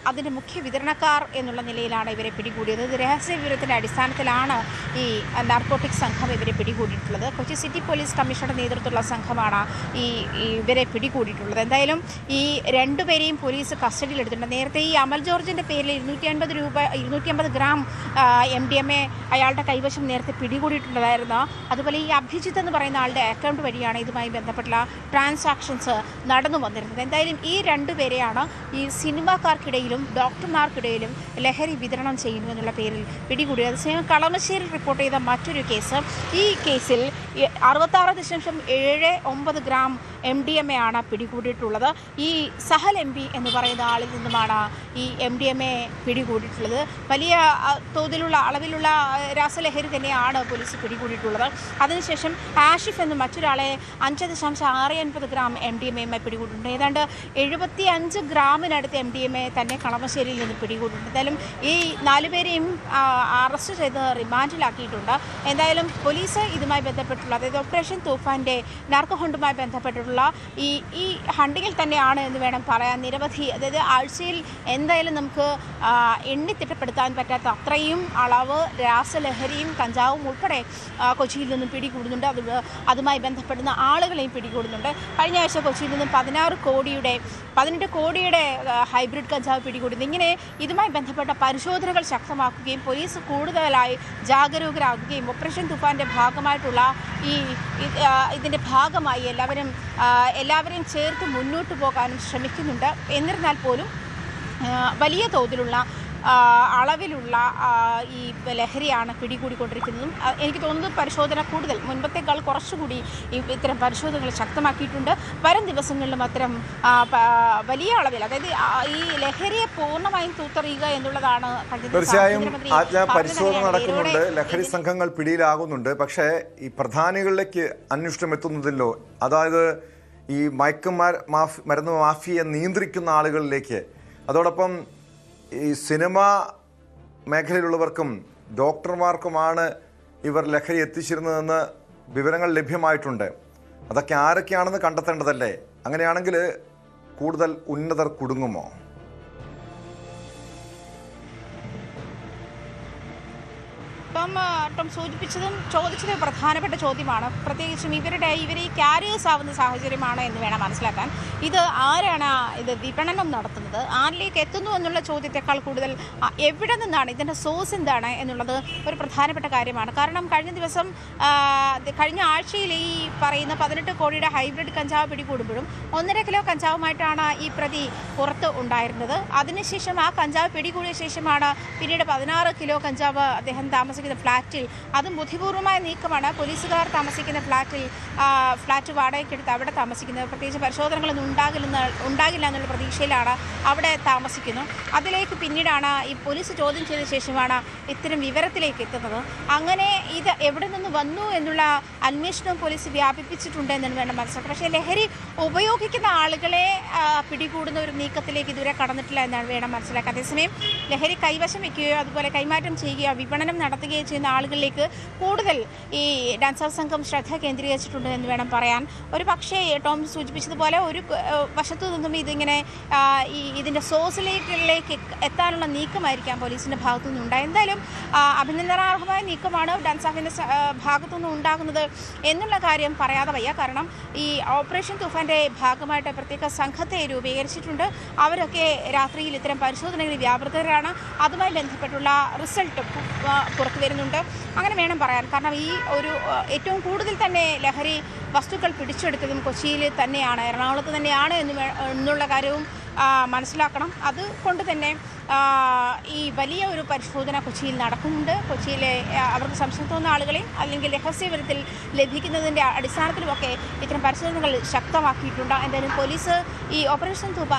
Speaker 6: അതിൻ്റെ മുഖ്യ വിതരണക്കാർ എന്നുള്ള നിലയിലാണ് ഇവരെ പിടികൂടിയത്. ഇത് രഹസ്യ വിവരത്തിൻ്റെ അടിസ്ഥാനത്തിലാണ് ഈ നാർക്കോട്ടിക് സംഘം ഇവരെ പിടികൂടിയിട്ടുള്ളത്. കൊച്ചി സിറ്റി പോലീസ് കമ്മീഷണറുടെ നേതൃത്വത്തിലുള്ള സംഘമാണ് ഇവരെ പിടികൂടിയിട്ടുള്ളത്. എന്തായാലും ഈ 2 പേരെയും പോലീസ് കസ്റ്റഡിയിലെടുത്തിട്ടുണ്ട്. നേരത്തെ ഈ അമൽ ജോർജിൻ്റെ പേരിൽ 250 ഗ്രാം MDMA അയാളുടെ കൈവശം നേരത്തെ പിടികൂടിയിട്ടുള്ളതായിരുന്നു. അതുപോലെ ഈ അഭിജിത്ത് എന്ന് പറയുന്ന ആളുടെ അക്കൗണ്ട് വഴിയാണ് ഇതുമായി ബന്ധപ്പെട്ടുള്ള ട്രാൻസാക്ഷൻസ് നടന്നു വന്നിരുന്നത്. എന്തായാലും ഈ 2 പേരെയാണ് ഈ സിനിമാക്കാർക്കിടയിലും ഡോക്ടർമാർക്കിടയിലും ലഹരി വിതരണം ചെയ്യുന്നു എന്നുള്ള പേരിൽ പിടികൂടിയത്. അതേസമയം കളമശ്ശേരി റിപ്പോർട്ട് ചെയ്ത മറ്റൊരു കേസ്, ഈ കേസിൽ 66.79 ഗ്രാം MDMA ആണ് പിടികൂടിയിട്ടുള്ളത്. ഈ സഹൽ MP എന്ന് പറയുന്ന ആളിൽ നിന്നുമാണ് ഈ MDMA പിടികൂടിയിട്ടുള്ളത്. വലിയ തോതിലുള്ള അളവിലുള്ള രാസലഹരി തന്നെയാണ് പോലീസ് പിടികൂടിയിട്ടുള്ളത്. അതിനുശേഷം ആഷിഫ് എന്ന മറ്റൊരാളെ 5.69 ഗ്രാം MDMA പിടികൂടിയിട്ടുണ്ട്. ഏതാണ്ട് 75 ഗ്രാമിനടുത്ത് MDMA തന്നെ കളമശ്ശേരിയിൽ നിന്ന് പിടികൂടിയിട്ടുണ്ട്. എന്തായാലും ഈ 4 പേരെയും അറസ്റ്റ് ചെയ്ത് റിമാൻഡിലാക്കിയിട്ടുണ്ട്. എന്തായാലും പോലീസ് ഇതുമായി ബന്ധപ്പെട്ട് ബന്ധപ്പെട്ടുള്ള, അതായത് ഓപ്പറേഷൻ തൂഫാൻ്റെ നാർക്കോ ഹണ്ടുമായി ബന്ധപ്പെട്ടിട്ടുള്ള ഈ ഹണ്ടിങ്ങിൽ തന്നെയാണ് എന്ന് വേണം പറയാൻ. നിരവധി, അതായത് ആഴ്ചയിൽ എന്തായാലും നമുക്ക് എണ്ണിത്തിട്ടപ്പെടുത്താൻ പറ്റാത്ത അത്രയും അളവ് രാസലഹരിയും കഞ്ചാവും ഉൾപ്പെടെ കൊച്ചിയിൽ നിന്നും പിടികൂടുന്നുണ്ട്. അതുമായി ബന്ധപ്പെടുന്ന ആളുകളെയും പിടികൂടുന്നുണ്ട്. കഴിഞ്ഞ ആഴ്ച കൊച്ചിയിൽ നിന്നും 18 കോടിയുടെ ഹൈബ്രിഡ് കഞ്ചാവ് പിടികൂടുന്നു. ഇങ്ങനെ ഇതുമായി ബന്ധപ്പെട്ട പരിശോധനകൾ ശക്തമാക്കുകയും പോലീസ് കൂടുതലായി ജാഗരൂകരാകുകയും ഓപ്പറേഷൻ തൂഫാൻ്റെ ഭാഗമായിട്ടുള്ള ഇതിൻ്റെ ഭാഗമായി എല്ലാവരെയും ചേർത്ത് മുന്നോട്ട് പോകാനും ശ്രമിക്കുന്നുണ്ട്. എന്നിരുന്നാൽ പോലും വലിയ തോതിലുള്ള അളവിലുള്ള ഈ ലഹരിയാണ് പിടികൂടിക്കൊണ്ടിരിക്കുന്നതും. എനിക്ക് തോന്നുന്നത് പരിശോധന കൂടുതൽ മുൻപത്തേക്കാൾ കുറച്ചുകൂടി ഇത്തരം പരിശോധനകൾ ശക്തമാക്കിയിട്ടുണ്ട്. വരും ദിവസങ്ങളിലും അത്തരം വലിയ അളവിൽ, അതായത് ഈ ലഹരിയെ പൂർണ്ണമായും തൂത്തെറിയുക എന്നുള്ളതാണ്.
Speaker 2: തീർച്ചയായും പരിശോധന നടക്കുന്നുണ്ട്, ലഹരി സംഘങ്ങൾ പിടിയിലാകുന്നുണ്ട്. പക്ഷേ ഈ പ്രധാനികളിലേക്ക് അന്വേഷണം എത്തുന്നതില്ലോ, അതായത് ഈ മരുന്ന് മാഫിയെ നിയന്ത്രിക്കുന്ന ആളുകളിലേക്ക്, അതോടൊപ്പം ഈ സിനിമ മേഖലയിലുള്ളവർക്കും ഡോക്ടർമാർക്കുമാണ് ഇവർ ലഹരി എത്തിച്ചിരുന്നതെന്ന് വിവരങ്ങൾ ലഭ്യമായിട്ടുണ്ട്. അതൊക്കെ ആരൊക്കെയാണെന്ന് കണ്ടെത്തേണ്ടതല്ലേ? അങ്ങനെയാണെങ്കിൽ കൂടുതൽ ഉന്നതർ കുടുങ്ങുമോ?
Speaker 6: ടോം സൂചിപ്പിച്ചതും ചോദിച്ചത് പ്രധാനപ്പെട്ട ചോദ്യമാണ്. പ്രത്യേകിച്ചും ഇവരെ ക്യാരിയേഴ്സ് ആവുന്ന സാഹചര്യമാണ് എന്ന് വേണം മനസ്സിലാക്കാൻ. ഇത് ആരാണ് ഇത് വിപണനം നടത്തുന്നത്, ആരിലേക്ക് എത്തുന്നു എന്നുള്ള ചോദ്യത്തെക്കാൾ കൂടുതൽ എവിടെ നിന്നാണ്, ഇതിൻ്റെ സോഴ്സ് എന്താണ് എന്നുള്ളത് ഒരു പ്രധാനപ്പെട്ട കാര്യമാണ്. കാരണം കഴിഞ്ഞ ആഴ്ചയിൽ ഈ പറയുന്ന 18 കോടിയുടെ ഹൈബ്രിഡ് കഞ്ചാവ് പിടികൂടുമ്പോഴും 1.5 കിലോ കഞ്ചാവുമായിട്ടാണ് ഈ പ്രതി പുറത്ത് ഉണ്ടായിരുന്നത്. അതിനുശേഷം ആ കഞ്ചാവ് പിടികൂടിയ ശേഷമാണ് പിന്നീട് 16 കിലോ കഞ്ചാവ് അദ്ദേഹം താമസിക്കുന്ന ഫ്ലാറ്റിൽ, അതും ബുദ്ധിപൂർവമായ നീക്കമാണ്. പോലീസുകാർ താമസിക്കുന്ന ഫ്ലാറ്റ് വാടകയ്ക്കെടുത്ത് അവിടെ താമസിക്കുന്നത്, പ്രത്യേകിച്ച് പരിശോധനകളൊന്നും ഉണ്ടാകില്ല എന്നുള്ള പ്രതീക്ഷയിലാണ് അവിടെ താമസിക്കുന്നു. അതിലേക്ക് പിന്നീടാണ് ഈ പോലീസ് ചോദ്യം ചെയ്ത ശേഷമാണ് ഇത്തരം വിവരത്തിലേക്ക് എത്തുന്നത്. അങ്ങനെ ഇത് എവിടെ നിന്ന് വന്നു എന്നുള്ള അന്വേഷണം പോലീസ് വ്യാപിപ്പിച്ചിട്ടുണ്ട് എന്ന് വേണം മനസ്സിലാക്കാൻ. പക്ഷേ ലഹരി ഉപയോഗിക്കുന്ന ആളുകളെ പിടികൂടുന്ന ഒരു നീക്കത്തിലേക്ക് ഇതുവരെ കടന്നിട്ടില്ല എന്നാണ് വേണം മനസ്സിലാക്കാൻ. അതേസമയം ലഹരി കൈവശം വയ്ക്കുകയോ അതുപോലെ കൈമാറ്റം ചെയ്യുകയോ വിപണനം നടത്തുകയോ ചെയ്യുന്ന ആളുകളിലേക്ക് കൂടുതൽ ഈ ഡാൻസർ സംഘം ശ്രദ്ധ കേന്ദ്രീകരിച്ചിട്ടുണ്ട് എന്ന് വേണം പറയാൻ. ഒരു പക്ഷേ ടോം സൂചിപ്പിച്ചതുപോലെ ഒരു വശത്തു നിന്നും ഇതിങ്ങനെ ഇതിൻ്റെ സോഴ്സിലേക്ക് എത്താനുള്ള നീക്കമായിരിക്കാം പോലീസിൻ്റെ ഭാഗത്തു നിന്നുണ്ടായത്. എന്തായാലും അഭിനന്ദനാർഹമായ നീക്കമാണ് ഡാൻസാഫിൻ്റെ ഭാഗത്തു നിന്നും ഉണ്ടാകുന്നത് എന്നുള്ള കാര്യം പറയാതെ വയ്യ. കാരണം ഈ ഓപ്പറേഷൻ തൂഫാൻ്റെ ഭാഗമായിട്ട് പ്രത്യേക സംഘത്തെ രൂപീകരിച്ചിട്ടുണ്ട്. അവരൊക്കെ രാത്രിയിൽ ഇത്തരം പരിശോധനകളിൽ വ്യാപൃതരാണ്. അതുമായി ബന്ധപ്പെട്ടുള്ള റിസൾട്ട് പുറത്തു വരുന്നുണ്ട് അങ്ങനെ വേണം പറയാൻ. കാരണം ഈ ഏറ്റവും കൂടുതൽ തന്നെ ലഹരി വസ്തുക്കൾ പിടിച്ചെടുത്തതും കൊച്ചിയിൽ തന്നെയാണ്, എറണാകുളത്ത് തന്നെയാണ് എന്നുള്ള കാര്യവും മനസ്സിലാക്കണം. അതുകൊണ്ട് തന്നെ ഈ വലിയ ഒരു പരിശോധന കൊച്ചിയിൽ നടക്കുന്നുണ്ട്. കൊച്ചിയിലെ അവർക്ക് സംശയം തോന്നുന്ന ആളുകളെയും അല്ലെങ്കിൽ രഹസ്യവിവരത്തിൽ ലഭിക്കുന്നതിൻ്റെ അടിസ്ഥാനത്തിലുമൊക്കെ ഇത്തരം പരിശോധനകൾ ശക്തമാക്കിയിട്ടുണ്ട്. എന്തായാലും പോലീസ് ഈ ഓപ്പറേഷൻ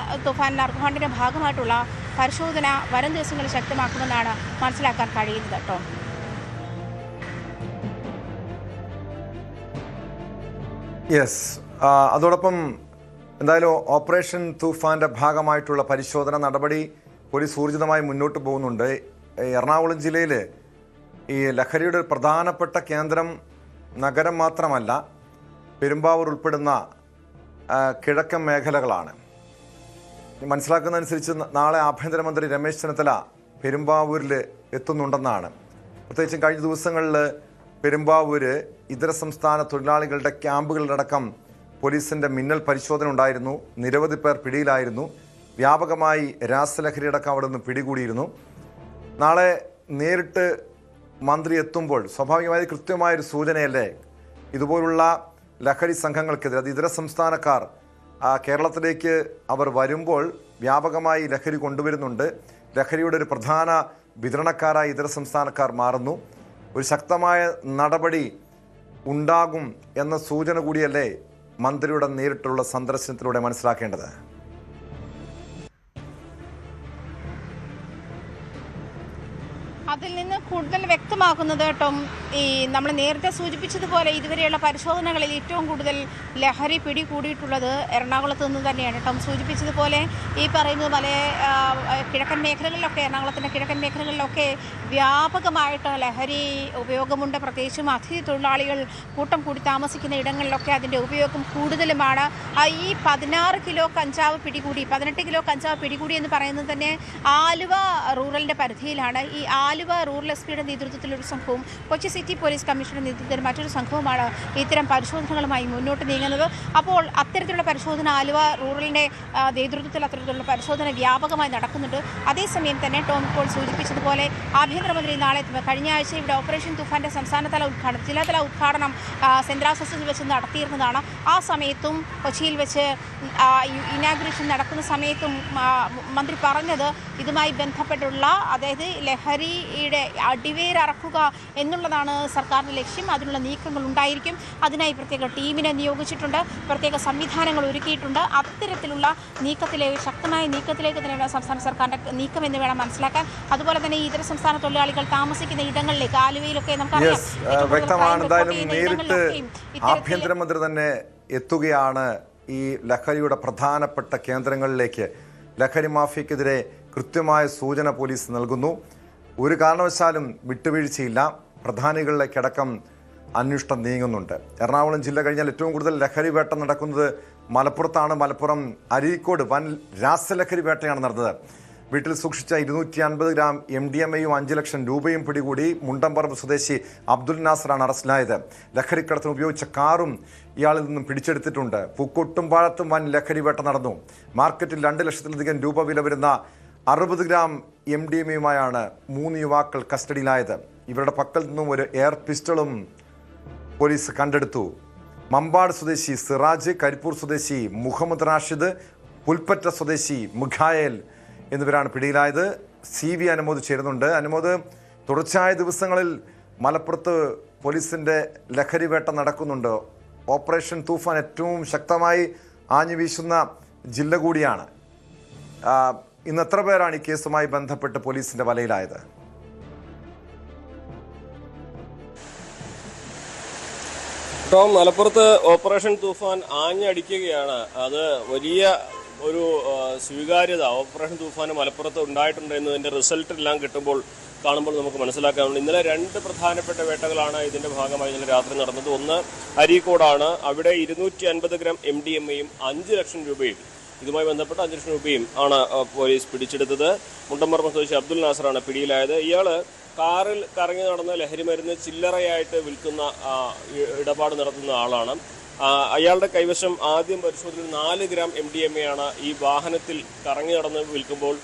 Speaker 6: തൂഫാൻ നാർക്കോഹണ്ടിൻ്റെ ഭാഗമായിട്ടുള്ള പരിശോധന വരും ദിവസങ്ങളിൽ ശക്തമാക്കുമെന്നാണ് മനസ്സിലാക്കാൻ കഴിയുന്നത് കേട്ടോ.
Speaker 2: യെസ്, അതോടൊപ്പം എന്തായാലും ഓപ്പറേഷൻ തൂഫാൻ്റെ ഭാഗമായിട്ടുള്ള പരിശോധന നടപടി പോലീസ് ഊർജിതമായി മുന്നോട്ട് പോകുന്നുണ്ട്. എറണാകുളം ജില്ലയിൽ ഈ ലഹരിയുടെ ഒരു പ്രധാനപ്പെട്ട കേന്ദ്രം നഗരം മാത്രമല്ല, പെരുമ്പാവൂർ ഉൾപ്പെടുന്ന കിഴക്കൻ മേഖലകളാണ്. മനസ്സിലാക്കുന്നതനുസരിച്ച് നാളെ ആഭ്യന്തരമന്ത്രി രമേശ് ചെന്നിത്തല പെരുമ്പാവൂരിൽ എത്തുന്നുണ്ടെന്നാണ്. പ്രത്യേകിച്ചും കഴിഞ്ഞ ദിവസങ്ങളിൽ പെരുമ്പാവൂര് ഇതര സംസ്ഥാന തൊഴിലാളികളുടെ ക്യാമ്പുകളിലടക്കം പോലീസിൻ്റെ മിന്നൽ പരിശോധന ഉണ്ടായിരുന്നു. നിരവധി പേർ പിടിയിലായിരുന്നു. വ്യാപകമായി രാസലഹരി അടക്കം അവിടെ നിന്ന് പിടികൂടിയിരുന്നു. നാളെ നേരിട്ട് മന്ത്രി എത്തുമ്പോൾ സ്വാഭാവികമായി കൃത്യമായൊരു സൂചനയല്ലേ ഇതുപോലുള്ള ലഹരി സംഘങ്ങൾക്കെതിരെ, അത് ഇതര സംസ്ഥാനക്കാർ കേരളത്തിലേക്ക് അവർ വരുമ്പോൾ വ്യാപകമായി ലഹരി കൊണ്ടുവരുന്നുണ്ട്. ലഹരിയുടെ ഒരു പ്രധാന വിതരണക്കാരായി ഇതര സംസ്ഥാനക്കാർ മാറുന്നു. ഒരു ശക്തമായ നടപടി ഉണ്ടാകും എന്ന സൂചന കൂടിയല്ലേ മന്ത്രിയുടെ നേരിട്ടുള്ള സന്ദർശനത്തിലൂടെ മനസ്സിലാക്കേണ്ടത്?
Speaker 6: അത് അതിൽ നിന്ന് കൂടുതൽ വ്യക്തമാക്കുന്നത് ടോം, ഈ നമ്മൾ നേരത്തെ സൂചിപ്പിച്ചതുപോലെ ഇതുവരെയുള്ള പരിശോധനകളിൽ ഏറ്റവും കൂടുതൽ ലഹരി പിടികൂടിയിട്ടുള്ളത് എറണാകുളത്ത് നിന്ന് തന്നെയാണ്. ടോം സൂചിപ്പിച്ചതുപോലെ ഈ പറയുന്നത് പല കിഴക്കൻ മേഖലകളിലൊക്കെ, എറണാകുളത്തിൻ്റെ കിഴക്കൻ മേഖലകളിലൊക്കെ വ്യാപകമായിട്ട് ലഹരി ഉപയോഗമുണ്ട്. പ്രത്യേകിച്ചും അതിഥി തൊഴിലാളികൾ കൂട്ടം കൂടി താമസിക്കുന്ന ഇടങ്ങളിലൊക്കെ അതിൻ്റെ ഉപയോഗം കൂടുതലുമാണ്. ഈ 16 കിലോ കഞ്ചാവ് പിടികൂടി, 18 കിലോ കഞ്ചാവ് പിടികൂടി എന്ന് പറയുന്നത് തന്നെ ആലുവ റൂറലിൻ്റെ പരിധിയിലാണ്. ഈ ആലുവ റൂറൽ എസ് പിയുടെ നേതൃത്വത്തിലൊരു സംഘവും കൊച്ചി സിറ്റി പോലീസ് കമ്മീഷണറുടെ നേതൃത്വത്തിൽ മറ്റൊരു സംഘവുമാണ് ഇത്തരം പരിശോധനകളുമായി മുന്നോട്ട് നീങ്ങുന്നത്. അപ്പോൾ അത്തരത്തിലുള്ള പരിശോധന ആലുവ റൂറലിൻ്റെ നേതൃത്വത്തിൽ അത്തരത്തിലുള്ള പരിശോധന വ്യാപകമായി നടക്കുന്നുണ്ട്. അതേസമയം തന്നെ ടോം ഇപ്പോൾ സൂചിപ്പിച്ചതുപോലെ ആഭ്യന്തരമന്ത്രി നാളെ കഴിഞ്ഞ ആഴ്ച ഇവിടെ ഓപ്പറേഷൻ തുഫാന്റെ ജില്ലാതല ഉദ്ഘാടനം സെൻട്രൽ ഹോസ്റ്റലിൽ വെച്ച് നടത്തിയിരുന്നതാണ്. ആ സമയത്തും കൊച്ചിയിൽ വെച്ച് ഇനാഗുറേഷൻ നടക്കുന്ന സമയത്തും മന്ത്രി പറഞ്ഞത് ഇതുമായി ബന്ധപ്പെട്ടുള്ള, അതായത് ലഹരിയുടെ അടിവേരറക്കുക എന്നുള്ളതാണ് സർക്കാരിൻ്റെ ലക്ഷ്യം. അതിനുള്ള നീക്കങ്ങൾ ഉണ്ടായിരിക്കും. അതിനായി പ്രത്യേക ടീമിനെ നിയോഗിച്ചിട്ടുണ്ട്, പ്രത്യേക സംവിധാനങ്ങൾ ഒരുക്കിയിട്ടുണ്ട്. അത്തരത്തിലുള്ള ശക്തമായ നീക്കത്തിലേക്ക് തന്നെയാണ് സംസ്ഥാന സർക്കാരിൻ്റെ നീക്കം എന്ന് വേണം മനസ്സിലാക്കാൻ. അതുപോലെ തന്നെ ഈ ഇതര സംസ്ഥാന തൊഴിലാളികൾ താമസിക്കുന്ന ഇടങ്ങളിലേക്ക്, ആലുവയിലൊക്കെ നമുക്കറിയാം,
Speaker 2: വ്യക്തമാണ്. എന്തായാലും നേരിട്ട് ആഭ്യന്തരമന്ത്രി തന്നെ എത്തുകയാണ് ഈ ലഹരിയുടെ പ്രധാനപ്പെട്ട കേന്ദ്രങ്ങളിലേക്ക്. ലഹരി മാഫിയക്കെതിരെ കൃത്യമായ സൂചന പോലീസ് നൽകുന്നു. ഒരു കാരണവശാലും വിട്ടുവീഴ്ചയില്ല. പ്രധാനികളിലേക്കടക്കം അന്വേഷണം നീങ്ങുന്നുണ്ട്. എറണാകുളം ജില്ല കഴിഞ്ഞാൽ ഏറ്റവും കൂടുതൽ ലഹരി വേട്ട നടക്കുന്നത് മലപ്പുറത്താണ്. മലപ്പുറം അരീക്കോട് വൻ രാസലഹരി വേട്ടയാണ് നടന്നത്. വീട്ടിൽ സൂക്ഷിച്ച 250 ഗ്രാം MDMA-യും 5 ലക്ഷം രൂപയും പിടികൂടി. മുണ്ടംപറമ്പ് സ്വദേശി അബ്ദുൽ നാസറാണ് അറസ്റ്റിലായത്. ലഹരിക്കടത്തിന് ഉപയോഗിച്ച കാറും ഇയാളിൽ നിന്നും പിടിച്ചെടുത്തിട്ടുണ്ട്. പൂക്കോട്ടുംപാളത്തും വൻ ലഹരി വേട്ട നടന്നു. മാർക്കറ്റിൽ 2 ലക്ഷത്തിലധികം രൂപ വില വരുന്ന 60 ഗ്രാം MDMA-യുമായാണ് 3 യുവാക്കൾ കസ്റ്റഡിയിലായത്. ഇവരുടെ പക്കൽ നിന്നും ഒരു എയർ പിസ്റ്റളും പോലീസ് കണ്ടെടുത്തു. മമ്പാട് സ്വദേശി സിറാജ്, കരിപ്പൂർ സ്വദേശി മുഹമ്മദ് റാഷിദ്, പുൽപ്പറ്റ സ്വദേശി മുഖായേൽ എന്നിവരാണ് പിടിയിലായത്. CV അനുമോദ് ചേരുന്നുണ്ട്. അനുമോദ്, തുടർച്ചയായ ദിവസങ്ങളിൽ മലപ്പുറത്ത് പോലീസിൻ്റെ ലഹരി വേട്ട നടക്കുന്നുണ്ട്. ഓപ്പറേഷൻ തൂഫാൻ ഏറ്റവും ശക്തമായി ആഞ്ഞു വീശുന്ന ജില്ല കൂടിയാണ്. ഇന്ന് എത്ര പേരാണ് ഈ കേസുമായി ബന്ധപ്പെട്ട് പോലീസിൻ്റെ വലയിലായത്?
Speaker 8: ടോം, മലപ്പുറത്ത് ഓപ്പറേഷൻ തൂഫാൻ ആഞ്ഞടിക്കുകയാണ്. അത് വലിയ ഒരു സ്വീകാര്യത ഓപ്പറേഷൻ തൂഫാൻ മലപ്പുറത്ത് ഉണ്ടായിട്ടുണ്ട് എന്നതിൻ്റെ റിസൾട്ട് എല്ലാം കാണുമ്പോൾ നമുക്ക് മനസ്സിലാക്കാറുണ്ട്. ഇന്നലെ 2 പ്രധാനപ്പെട്ട വേട്ടകളാണ് ഇതിൻ്റെ ഭാഗമായി ഇന്നലെ രാത്രി നടന്നത്. ഒന്ന് അരീക്കോടാണ്. അവിടെ 250 ഗ്രാം MDMA-യും 5 ലക്ഷം രൂപയും, ഇതുമായി ബന്ധപ്പെട്ട 5 ലക്ഷം രൂപയും ആണ് പോലീസ് പിടിച്ചെടുത്തത്. മുണ്ടംപറമ്പ് സ്വദേശി അബ്ദുൽ നാസറാണ് പിടിയിലായത്. ഇയാൾ കാറിൽ കറങ്ങി നടന്ന് ലഹരി മരുന്ന് ചില്ലറയായിട്ട് വിൽക്കുന്ന ഇടപാട് നടത്തുന്ന ആളാണ്. അയാളുടെ കൈവശം ആദ്യം പരിശോധനയിൽ 4 ഗ്രാം MDMA-യാണ് ഈ വാഹനത്തിൽ കറങ്ങി നടന്ന് വിൽക്കുമ്പോൾ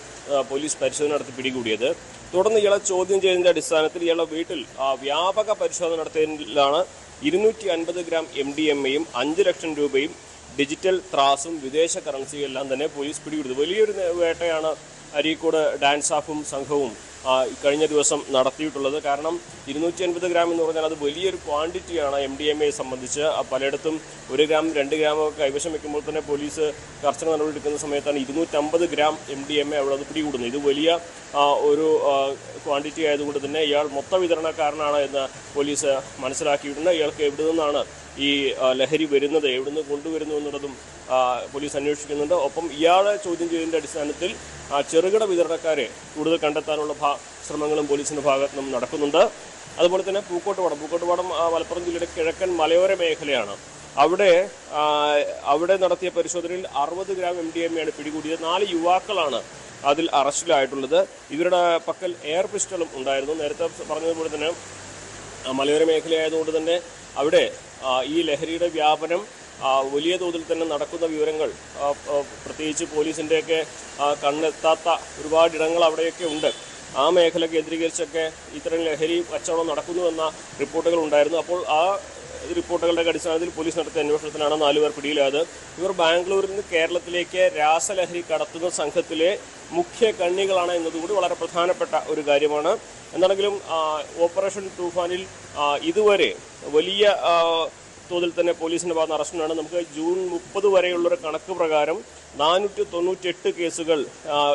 Speaker 8: പോലീസ് പരിശോധന നടത്തി പിടികൂടിയത്. തുടർന്ന് ഇയാളെ ചോദ്യം ചെയ്തതിൻ്റെ അടിസ്ഥാനത്തിൽ ഇയാളുടെ വീട്ടിൽ വ്യാപക പരിശോധന നടത്തിയതിലാണ് 250 ഗ്രാം MDMA-യും 5 ലക്ഷം രൂപയും ഡിജിറ്റൽ ത്രാസും വിദേശ കറൻസിയും എല്ലാം തന്നെ പോലീസ് പിടികൂടുന്നത്. വലിയൊരു വേട്ടയാണ് അരീക്കോട് ഡാൻസ് ഓഫും സംഘവും കഴിഞ്ഞ ദിവസം നടത്തിയിട്ടുള്ളത്. കാരണം 250 ഗ്രാം എന്ന് പറഞ്ഞാൽ അത് വലിയൊരു ക്വാണ്ടിറ്റിയാണ് MDMA സംബന്ധിച്ച്. പലയിടത്തും 1 ഗ്രാം 2 ഗ്രാമൊക്കെ കൈവശം വയ്ക്കുമ്പോൾ തന്നെ പോലീസ് കർശന നടപടിയെടുക്കുന്ന സമയത്താണ് 250 ഗ്രാം MDMA അവിടെ അത് പിടികൂടുന്നത്. ഇത് വലിയ ഒരു ക്വാണ്ടിറ്റി ആയതുകൊണ്ട് തന്നെ ഇയാൾ മൊത്ത വിതരണക്കാരനാണ് എന്ന് പോലീസ് മനസ്സിലാക്കിയിട്ടുണ്ട്. ഇയാൾക്ക് എവിടെ നിന്നാണ് ഈ ലഹരി വരുന്നത്, എവിടുന്ന് കൊണ്ടുവരുന്നു എന്നുള്ളതും പോലീസ് അന്വേഷിക്കുന്നുണ്ട്. ഒപ്പം ഇയാളെ ചോദ്യം ചെയ്തതിൻ്റെ അടിസ്ഥാനത്തിൽ ചെറുകിട വിതരണക്കാരെ കൂടുതൽ കണ്ടെത്താനുള്ള ശ്രമങ്ങളും പോലീസിൻ്റെ ഭാഗത്തു നിന്നും നടക്കുന്നുണ്ട്. അതുപോലെ തന്നെ പൂക്കോട്ടുപാടം മലപ്പുറം ജില്ലയുടെ കിഴക്കൻ മലയോര മേഖലയാണ്. അവിടെ നടത്തിയ പരിശോധനയിൽ 60 ഗ്രാം MDMA-യാണ് പിടികൂടിയത്. 4 യുവാക്കളാണ് അതിൽ അറസ്റ്റിലായിട്ടുള്ളത്. ഇവരുടെ പക്കൽ എയർ പിസ്റ്റളും ഉണ്ടായിരുന്നു. നേരത്തെ പറഞ്ഞതുപോലെ തന്നെ മലയോര മേഖലയായതുകൊണ്ട് തന്നെ അവിടെ ഈ ലഹരിയുടെ വ്യാപനം വലിയ തോതിൽ തന്നെ നടക്കുന്ന വിവരങ്ങൾ, പ്രത്യേകിച്ച് പോലീസിൻ്റെയൊക്കെ കണ്ണെത്താത്ത ഒരുപാട് ഇടങ്ങൾ അവിടെയൊക്കെ ഉണ്ട്. ആ മേഖല കേന്ദ്രീകരിച്ചൊക്കെ ഇത്തരം ലഹരി കച്ചവടം നടക്കുന്നുവെന്ന റിപ്പോർട്ടുകൾ ഉണ്ടായിരുന്നു. അപ്പോൾ ആ റിപ്പോർട്ടുകളുടെ അടിസ്ഥാനത്തിൽ പോലീസ് നടത്തിയ അന്വേഷണത്തിലാണ് 4 പേർ പിടിയിലായത്. ഇവർ ബാംഗ്ലൂരിൽ നിന്ന് കേരളത്തിലേക്ക് രാസലഹരി കടത്തുന്ന സംഘത്തിലെ മുഖ്യ കണ്ണികളാണ് എന്നതുകൂടി വളരെ പ്രധാനപ്പെട്ട ഒരു കാര്യമാണ്. എന്താണെങ്കിലും ഓപ്പറേഷൻ തൂഫാനിൽ ഇതുവരെ വലിയ തോതിൽ തന്നെ പോലീസിൻ്റെ ഭാഗത്ത് അറസ്റ്റിനാണ്. നമുക്ക് ജൂൺ 30 വരെയുള്ളൊരു കണക്ക് പ്രകാരം 498 കേസുകൾ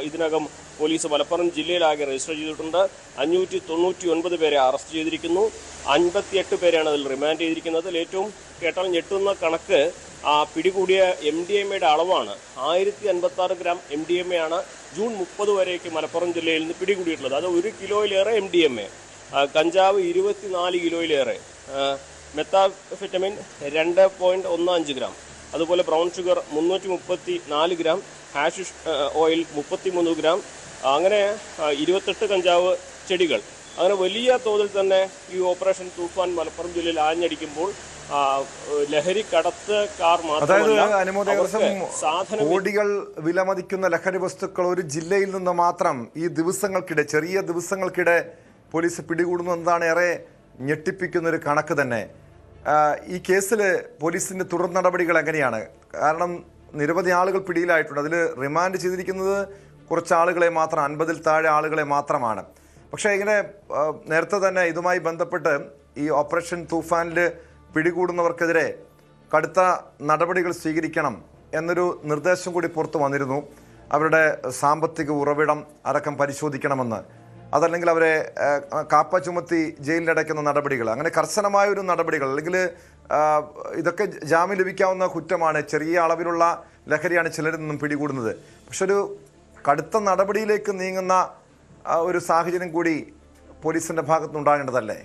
Speaker 8: ഇതിനകം പോലീസ് മലപ്പുറം ജില്ലയിലാകെ രജിസ്റ്റർ ചെയ്തിട്ടുണ്ട്. 599 പേരെ അറസ്റ്റ് ചെയ്തിരിക്കുന്നു. 58 പേരെയാണ് അതിൽ റിമാൻഡ് ചെയ്തിരിക്കുന്നത്. ഏറ്റവും കേട്ടാൽ ഞെട്ടുന്ന കണക്ക് പിടികൂടിയ MDMA അളവാണ്. 1056 ഗ്രാം MDMA ആണ് ജൂൺ 30 വരേക്ക് മലപ്പുറം ജില്ലയിൽ നിന്ന് പിടികൂടിയിട്ടുള്ളത്. അത് 1 കിലോയിലേറെ MDMA, കഞ്ചാവ് 24 കിലോയിലേറെ, മെത്താഫെറ്റമിൻ 2.15 ഗ്രാം, അതുപോലെ brown sugar 334 gram, hashish oil 33 gram, അങ്ങനെ 28 കഞ്ചാവ് ചെടികൾ. അങ്ങനെ വലിയ തോതിൽ തന്നെ ഈ ഓപ്പറേഷൻ തൂഫാൻ മലപ്പുറം ജില്ലയിൽ ആഞ്ഞടിക്കുമ്പോൾ ലഹരി കടത്തുകാർ
Speaker 2: മാത്രമല്ല കോടികൾ വിലമതിക്കുന്ന ലഹരി വസ്തുക്കൾ ഒരു ജില്ലയിൽ നിന്ന് മാത്രം ഈ ദിവസങ്ങൾക്കിടെ, ചെറിയ ദിവസങ്ങൾക്കിടെ പോലീസ് പിടികൂടുന്നു എന്നതാണ് ഏറെ ഞെട്ടിപ്പിക്കുന്ന ഒരു കണക്ക് തന്നെ. ഈ കേസിൽ പോലീസിന്റെ തുടർ നടപടികൾ എങ്ങനെയാണ്? കാരണം നിരവധി ആളുകൾ പിടിയിലായിട്ടുണ്ട്. അതിൽ റിമാൻഡ് ചെയ്തിരിക്കുന്നത് കുറച്ച് ആളുകളെ മാത്രം, 50-ൽ താഴെ ആളുകളെ മാത്രമാണ്. പക്ഷേ ഇങ്ങനെ നേരത്തെ തന്നെ ഇതുമായി ബന്ധപ്പെട്ട് ഈ ഓപ്പറേഷൻ തൂഫാനിൽ പിടികൂടുന്നവർക്കെതിരെ കടുത്ത നടപടികൾ സ്വീകരിക്കണം എന്നൊരു നിർദ്ദേശം കൂടി പുറത്തു വന്നിരുന്നു. അവരുടെ സാമ്പത്തിക ഉറവിടം അടക്കം പരിശോധിക്കണമെന്ന്, അതല്ലെങ്കിൽ അവരെ കാപ്പ ചുമത്തി ജയിലിലടയ്ക്കുന്ന നടപടികൾ, അങ്ങനെ കർശനമായ ഒരു നടപടികൾ, അല്ലെങ്കിൽ ഇതൊക്കെ ജാമ്യം ലഭിക്കാവുന്ന കുറ്റമാണ്. ചെറിയ അളവിലുള്ള ലഹരിയാണ് ചിലരിൽ നിന്നും പിടികൂടുന്നത്. പക്ഷെ ഒരു കടുത്ത നടപടിയിലേക്ക് നീങ്ങുന്ന ഒരു സാഹചര്യം കൂടി പോലീസിന്റെ ഭാഗത്തുനിന്നുണ്ടാകേണ്ടതല്ലേ?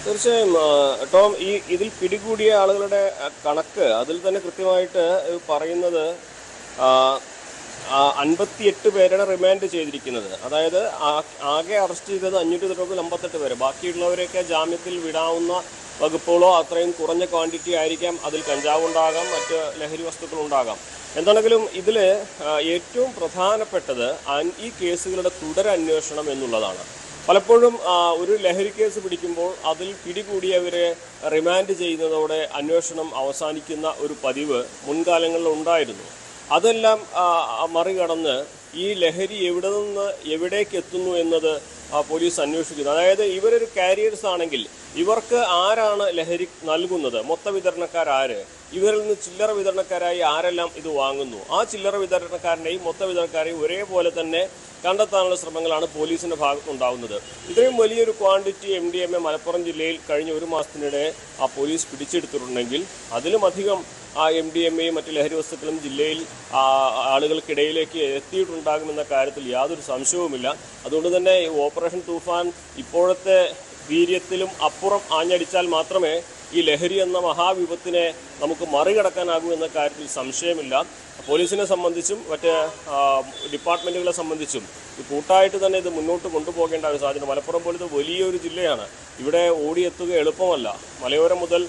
Speaker 8: തീർച്ചയായും ടോം, ഇതിൽ പിടികൂടിയ ആളുകളുടെ കണക്ക് അതിൽ തന്നെ കൃത്യമായിട്ട് പറയുന്നത് 58 പേരാണ് റിമാൻഡ് ചെയ്തിരിക്കുന്നത്. അതായത് ആകെ അറസ്റ്റ് ചെയ്തത് 558 പേര്. ബാക്കിയുള്ളവരെയൊക്കെ ജാമ്യത്തിൽ വിടാവുന്ന വകുപ്പുകളോ അത്രയും കുറഞ്ഞ ക്വാണ്ടിറ്റി ആയിരിക്കാം. അതിൽ കഞ്ചാവുണ്ടാകാം, മറ്റ് ലഹരി വസ്തുക്കളുണ്ടാകാം. എന്താണെങ്കിലും ഇതിൽ ഏറ്റവും പ്രധാനപ്പെട്ടത് ഈ കേസുകളുടെ തുടരന്വേഷണം എന്നുള്ളതാണ്. പലപ്പോഴും ഒരു ലഹരി കേസ് പിടിക്കുമ്പോൾ അതിൽ പിടികൂടിയവരെ റിമാൻഡ് ചെയ്യുന്നതോടെ അന്വേഷണം അവസാനിക്കുന്ന ഒരു പതിവ് മുൻകാലങ്ങളിൽ ഉണ്ടായിരുന്നു. അതെല്ലാം മറികടന്ന് ഈ ലഹരി എവിടെ നിന്ന് എവിടേക്ക് എത്തുന്നു എന്നത് പോലീസ് അന്വേഷിക്കുന്നു. അതായത് ഇവരൊരു കാരിയേഴ്സ് ആണെങ്കിൽ ഇവർക്ക് ആരാണ് ലഹരി നൽകുന്നത്, മൊത്ത വിതരണക്കാരാര്, ഇവരിൽ നിന്ന് ചില്ലറ വിതരണക്കാരായി ആരെല്ലാം ഇത് വാങ്ങുന്നു, ആ ചില്ലറ വിതരണക്കാരനെയും മൊത്ത വിതരണക്കാരെയും ഒരേപോലെ തന്നെ കണ്ടെത്താനുള്ള ശ്രമങ്ങളാണ് പോലീസിന്റെ ഭാഗത്തുണ്ടാകുന്നത്. ഇത്രയും വലിയൊരു ക്വാണ്ടിറ്റി MDMA മലപ്പുറം ജില്ലയിൽ കഴിഞ്ഞ ഒരു മാസത്തിനിടെ പോലീസ് പിടിച്ചെടുത്തിട്ടുണ്ടെങ്കിൽ അതിലുമധികം MDMAയും മറ്റ് ലഹരി വസ്തുക്കളും ജില്ലയിൽ ആളുകൾക്കിടയിലേക്ക് എത്തിയിട്ടുണ്ടാകുമെന്ന കാര്യത്തിൽ യാതൊരു സംശയവുമില്ല. അതുകൊണ്ട് തന്നെ ഈ ഓപ്പറേഷൻ തൂഫാൻ ഇപ്പോഴത്തെ വീര്യത്തിലും അപ്പുറം ആഞ്ഞടിച്ചാൽ മാത്രമേ ഈ ലഹരി എന്ന മഹാവിപത്തിനെ നമുക്ക് മറികടക്കാനാകൂ എന്ന കാര്യത്തിൽ സംശയമില്ല. പോലീസിനെ സംബന്ധിച്ചും മറ്റ് ഡിപ്പാർട്ട്മെൻറ്റുകളെ സംബന്ധിച്ചും കൂട്ടായിട്ട് തന്നെ ഇത് മുന്നോട്ട് കൊണ്ടുപോകേണ്ട ഒരു സാഹചര്യം. മലപ്പുറം പോലത്തെ വലിയൊരു ജില്ലയാണ്. ഇവിടെ ഓടിയെത്തുക എളുപ്പമല്ല. മലയോരം മുതൽ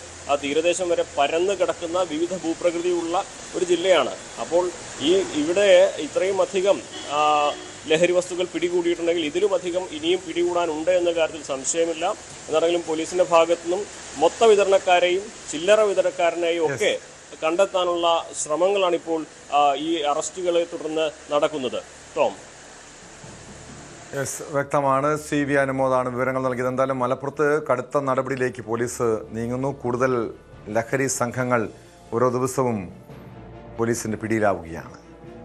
Speaker 8: തീരദേശം വരെ പരന്ന് കിടക്കുന്ന വിവിധ ഭൂപ്രകൃതിയുള്ള ഒരു ജില്ലയാണ്. അപ്പോൾ ഇവിടെ ഇത്രയും അധികം ലഹരി വസ്തുക്കൾ പിടികൂടിയിട്ടുണ്ടെങ്കിൽ ഇതിലുമധികം ഇനിയും പിടികൂടാനുണ്ട് എന്ന കാര്യത്തിൽ സംശയമില്ല. എന്നാണെങ്കിലും പോലീസിന്റെ ഭാഗത്തു നിന്നും മൊത്ത വിതരണക്കാരെയും ചില്ലറ വിതരണക്കാരനെയും ഒക്കെ കണ്ടെത്താനുള്ള ശ്രമങ്ങളാണ് ഇപ്പോൾ ഈ അറസ്റ്റുകളെ തുടർന്ന് നടക്കുന്നത്. ടോം,
Speaker 2: വ്യക്തമാണ്. CV അനുമോദാണ് വിവരങ്ങൾ നൽകിയത്. എന്തായാലും മലപ്പുറത്ത് കടുത്ത നടപടിയിലേക്ക് പോലീസ് നീങ്ങുന്നു. കൂടുതൽ ലഹരി സംഘങ്ങൾ ഓരോ ദിവസവും പോലീസിന്റെ പിടിയിലാവുകയാണ്.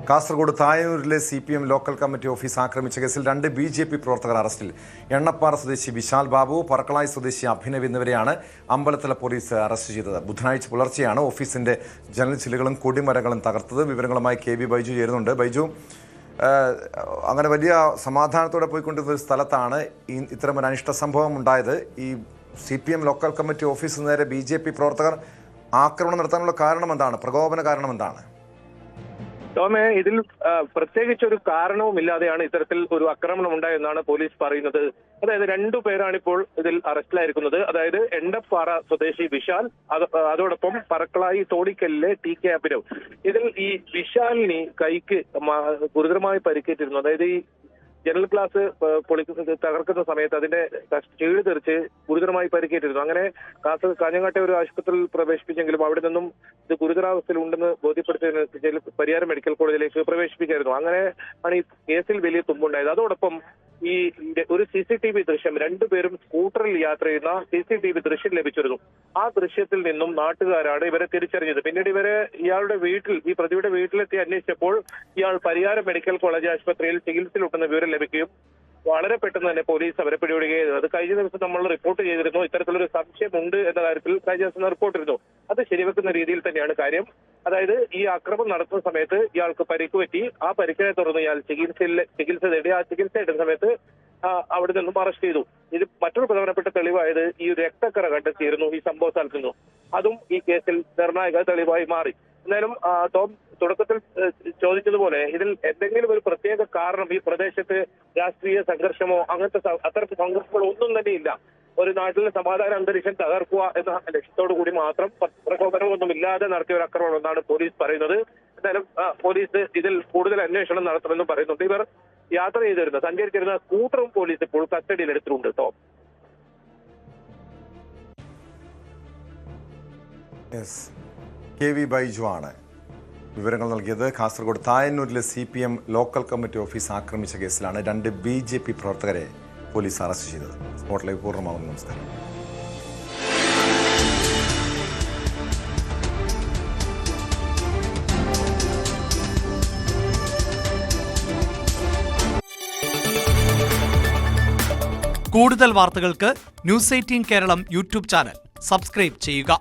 Speaker 2: കാസർഗോഡ് തായന്നൂരിലെ CPM ലോക്കൽ കമ്മിറ്റി ഓഫീസ് ആക്രമിച്ച കേസിൽ 2 BJP പ്രവർത്തകർ അറസ്റ്റിൽ. എണ്ണപ്പാറ സ്വദേശി വിശാൽ ബാബു, പറക്കളായി സ്വദേശി അഭിനവ് എന്നിവരെയാണ് അമ്പലത്തല പോലീസ് അറസ്റ്റ് ചെയ്തത്. ബുധനാഴ്ച പുലർച്ചെയാണ് ഓഫീസിന്റെ ജനൽ ചില്ലുകളും കൊടിമരങ്ങളും തകർത്തത്. വിവരങ്ങളുമായി KB ബൈജു ചേരുന്നുണ്ട്. ബൈജു, അങ്ങനെ വലിയ സമാധാനത്തോടെ പോയിക്കൊണ്ടിരുന്ന ഒരു സ്ഥലത്താണ് ഇത്തരമൊരു അനിഷ്ട സംഭവം ഉണ്ടായത്. ഈ CPM ലോക്കൽ കമ്മിറ്റി ഓഫീസിന് നേരെ BJP പ്രവർത്തകർ ആക്രമണം നടത്താനുള്ള കാരണം എന്താണ്? പ്രകോപന കാരണം എന്താണ്?
Speaker 9: ടോമെ, ഇതിൽ പ്രത്യേകിച്ച് ഒരു കാരണവുമില്ലാതെയാണ് ഇത്തരത്തിൽ ഒരു ആക്രമണം ഉണ്ടായെന്നാണ് പോലീസ് പറയുന്നത്. അതായത് 2 പേരാണ് ഇപ്പോൾ ഇതിൽ അറസ്റ്റിലായിരിക്കുന്നത്. അതായത് എണ്ണപ്പാറ സ്വദേശി വിശാൽ, അതോടൊപ്പം പറക്കളായി തോടിക്കലിലെ TK അഭിനവ്. ഇതിൽ ഈ വിശാലിന് കൈക്ക് ഗുരുതരമായി പരിക്കേറ്റിരുന്നു. അതായത് ഈ ജനറൽ ഗ്ലാസ് തകർക്കുന്ന സമയത്ത് അതിന്റെ ചീട് തെറിച്ച് ഗുരുതരമായി പരിക്കേറ്റിരുന്നു. അങ്ങനെ കാഞ്ഞങ്ങാട്ടെ ഒരു ആശുപത്രിയിൽ പ്രവേശിപ്പിച്ചെങ്കിലും അവിടെ നിന്നും ഇത് ഗുരുതരാവസ്ഥയിൽ ഉണ്ടെന്ന് ബോധ്യപ്പെടുത്തിയതിന് പരിയാരം മെഡിക്കൽ കോളേജിലേക്ക് പ്രവേശിപ്പിക്കായിരുന്നു. അങ്ങനെ ആണ് ഈ കേസിൽ വലിയ തുമ്പുണ്ടായത്. അതോടൊപ്പം ഈ ഒരു CCTV ദൃശ്യം, രണ്ടുപേരും സ്കൂട്ടറിൽ യാത്ര ചെയ്യുന്ന CCTV ദൃശ്യം ലഭിച്ചിരുന്നു. ആ ദൃശ്യത്തിൽ നിന്നും നാട്ടുകാരാണ് ഇവരെ തിരിച്ചറിഞ്ഞത്. പിന്നീട് ഇയാളുടെ വീട്ടിൽ, ഈ പ്രതിയുടെ വീട്ടിലെത്തി അന്വേഷിച്ചപ്പോൾ ഇയാൾ പരിയാരം മെഡിക്കൽ കോളേജ് ആശുപത്രിയിൽ ചികിത്സയിലുണ്ടെന്ന വിവരം ലഭിക്കുകയും വളരെ പെട്ടെന്ന് തന്നെ പോലീസ് അവരെ പിടികൂടുകയും. അത് കഴിഞ്ഞ ദിവസം നമ്മൾ റിപ്പോർട്ട് ചെയ്തിരുന്നു. ഇത്തരത്തിലൊരു സംശയമുണ്ട് എന്ന കാര്യത്തിൽ കഴിഞ്ഞ ദിവസം റിപ്പോർട്ട് ചെയ്തിരുന്നു. അത് ശരിവെക്കുന്ന രീതിയിൽ തന്നെയാണ് കാര്യം. അതായത് ഈ ആക്രമണം നടത്തുന്ന സമയത്ത് ഇയാൾക്ക് പരിക്ക് പറ്റി. ആ പരിക്കിനെ തുടർന്ന് ഇയാൾ ചികിത്സ തേടി. ആ ചികിത്സ എടുക്കുന്ന സമയത്ത് അവിടെ നിന്നും അറസ്റ്റ് ചെയ്തു. ഇത് മറ്റൊരു പ്രധാനപ്പെട്ട തെളിവായത് ഈ രക്തക്കറ കണ്ടെത്തിയിരുന്നു ഈ സംഭവ സ്ഥലത്ത് നിന്നും. അതും ഈ കേസിൽ നിർണായക തെളിവായി മാറി. എന്തായാലും ടോം തുടക്കത്തിൽ ചോദിച്ചതുപോലെ ഇതിൽ എന്തെങ്കിലും ഒരു പ്രത്യേക കാരണം ഈ പ്രദേശത്ത് രാഷ്ട്രീയ സംഘർഷമോ അങ്ങനത്തെ അത്തരത്തിൽ സംഘർഷങ്ങളോ ഒന്നും തന്നെ ഇല്ല. ഒരു നാട്ടിലെ സമാധാന അന്തരീക്ഷം തകർക്കുക എന്ന ലക്ഷ്യത്തോടു കൂടി മാത്രം പ്രകോപനമൊന്നും ഇല്ലാതെ നടത്തിയ ഒരു ആക്രമണം എന്നാണ് പോലീസ് പറയുന്നത്. എന്തായാലും പോലീസ് ഇതിൽ കൂടുതൽ അന്വേഷണം നടത്തുമെന്നും പറയുന്നുണ്ട്. ഇവർ യാത്ര ചെയ്തിരുന്ന, സഞ്ചരിച്ചിരുന്ന സ്കൂട്ടറും പോലീസ് ഇപ്പോൾ കസ്റ്റഡിയിൽ എടുത്തിട്ടുണ്ട്. ടോം.
Speaker 2: KV ബൈജു ആണ് വിവരങ്ങൾ നൽകിയത്. കാസർഗോഡ് തായന്നൂരിലെ CPM ലോക്കൽ കമ്മിറ്റി ഓഫീസ് ആക്രമിച്ച കേസിലാണ് 2 BJP പ്രവർത്തകരെ പോലീസ് അറസ്റ്റ് ചെയ്തത്. സ്പോട്ട് ലൈവ് പൂർണ്ണമാകുന്നു. നമസ്കാരം.
Speaker 10: കൂടുതൽ വാർത്തകൾക്ക് News 18 Keralam YouTube channel subscribe ചെയ്യുക.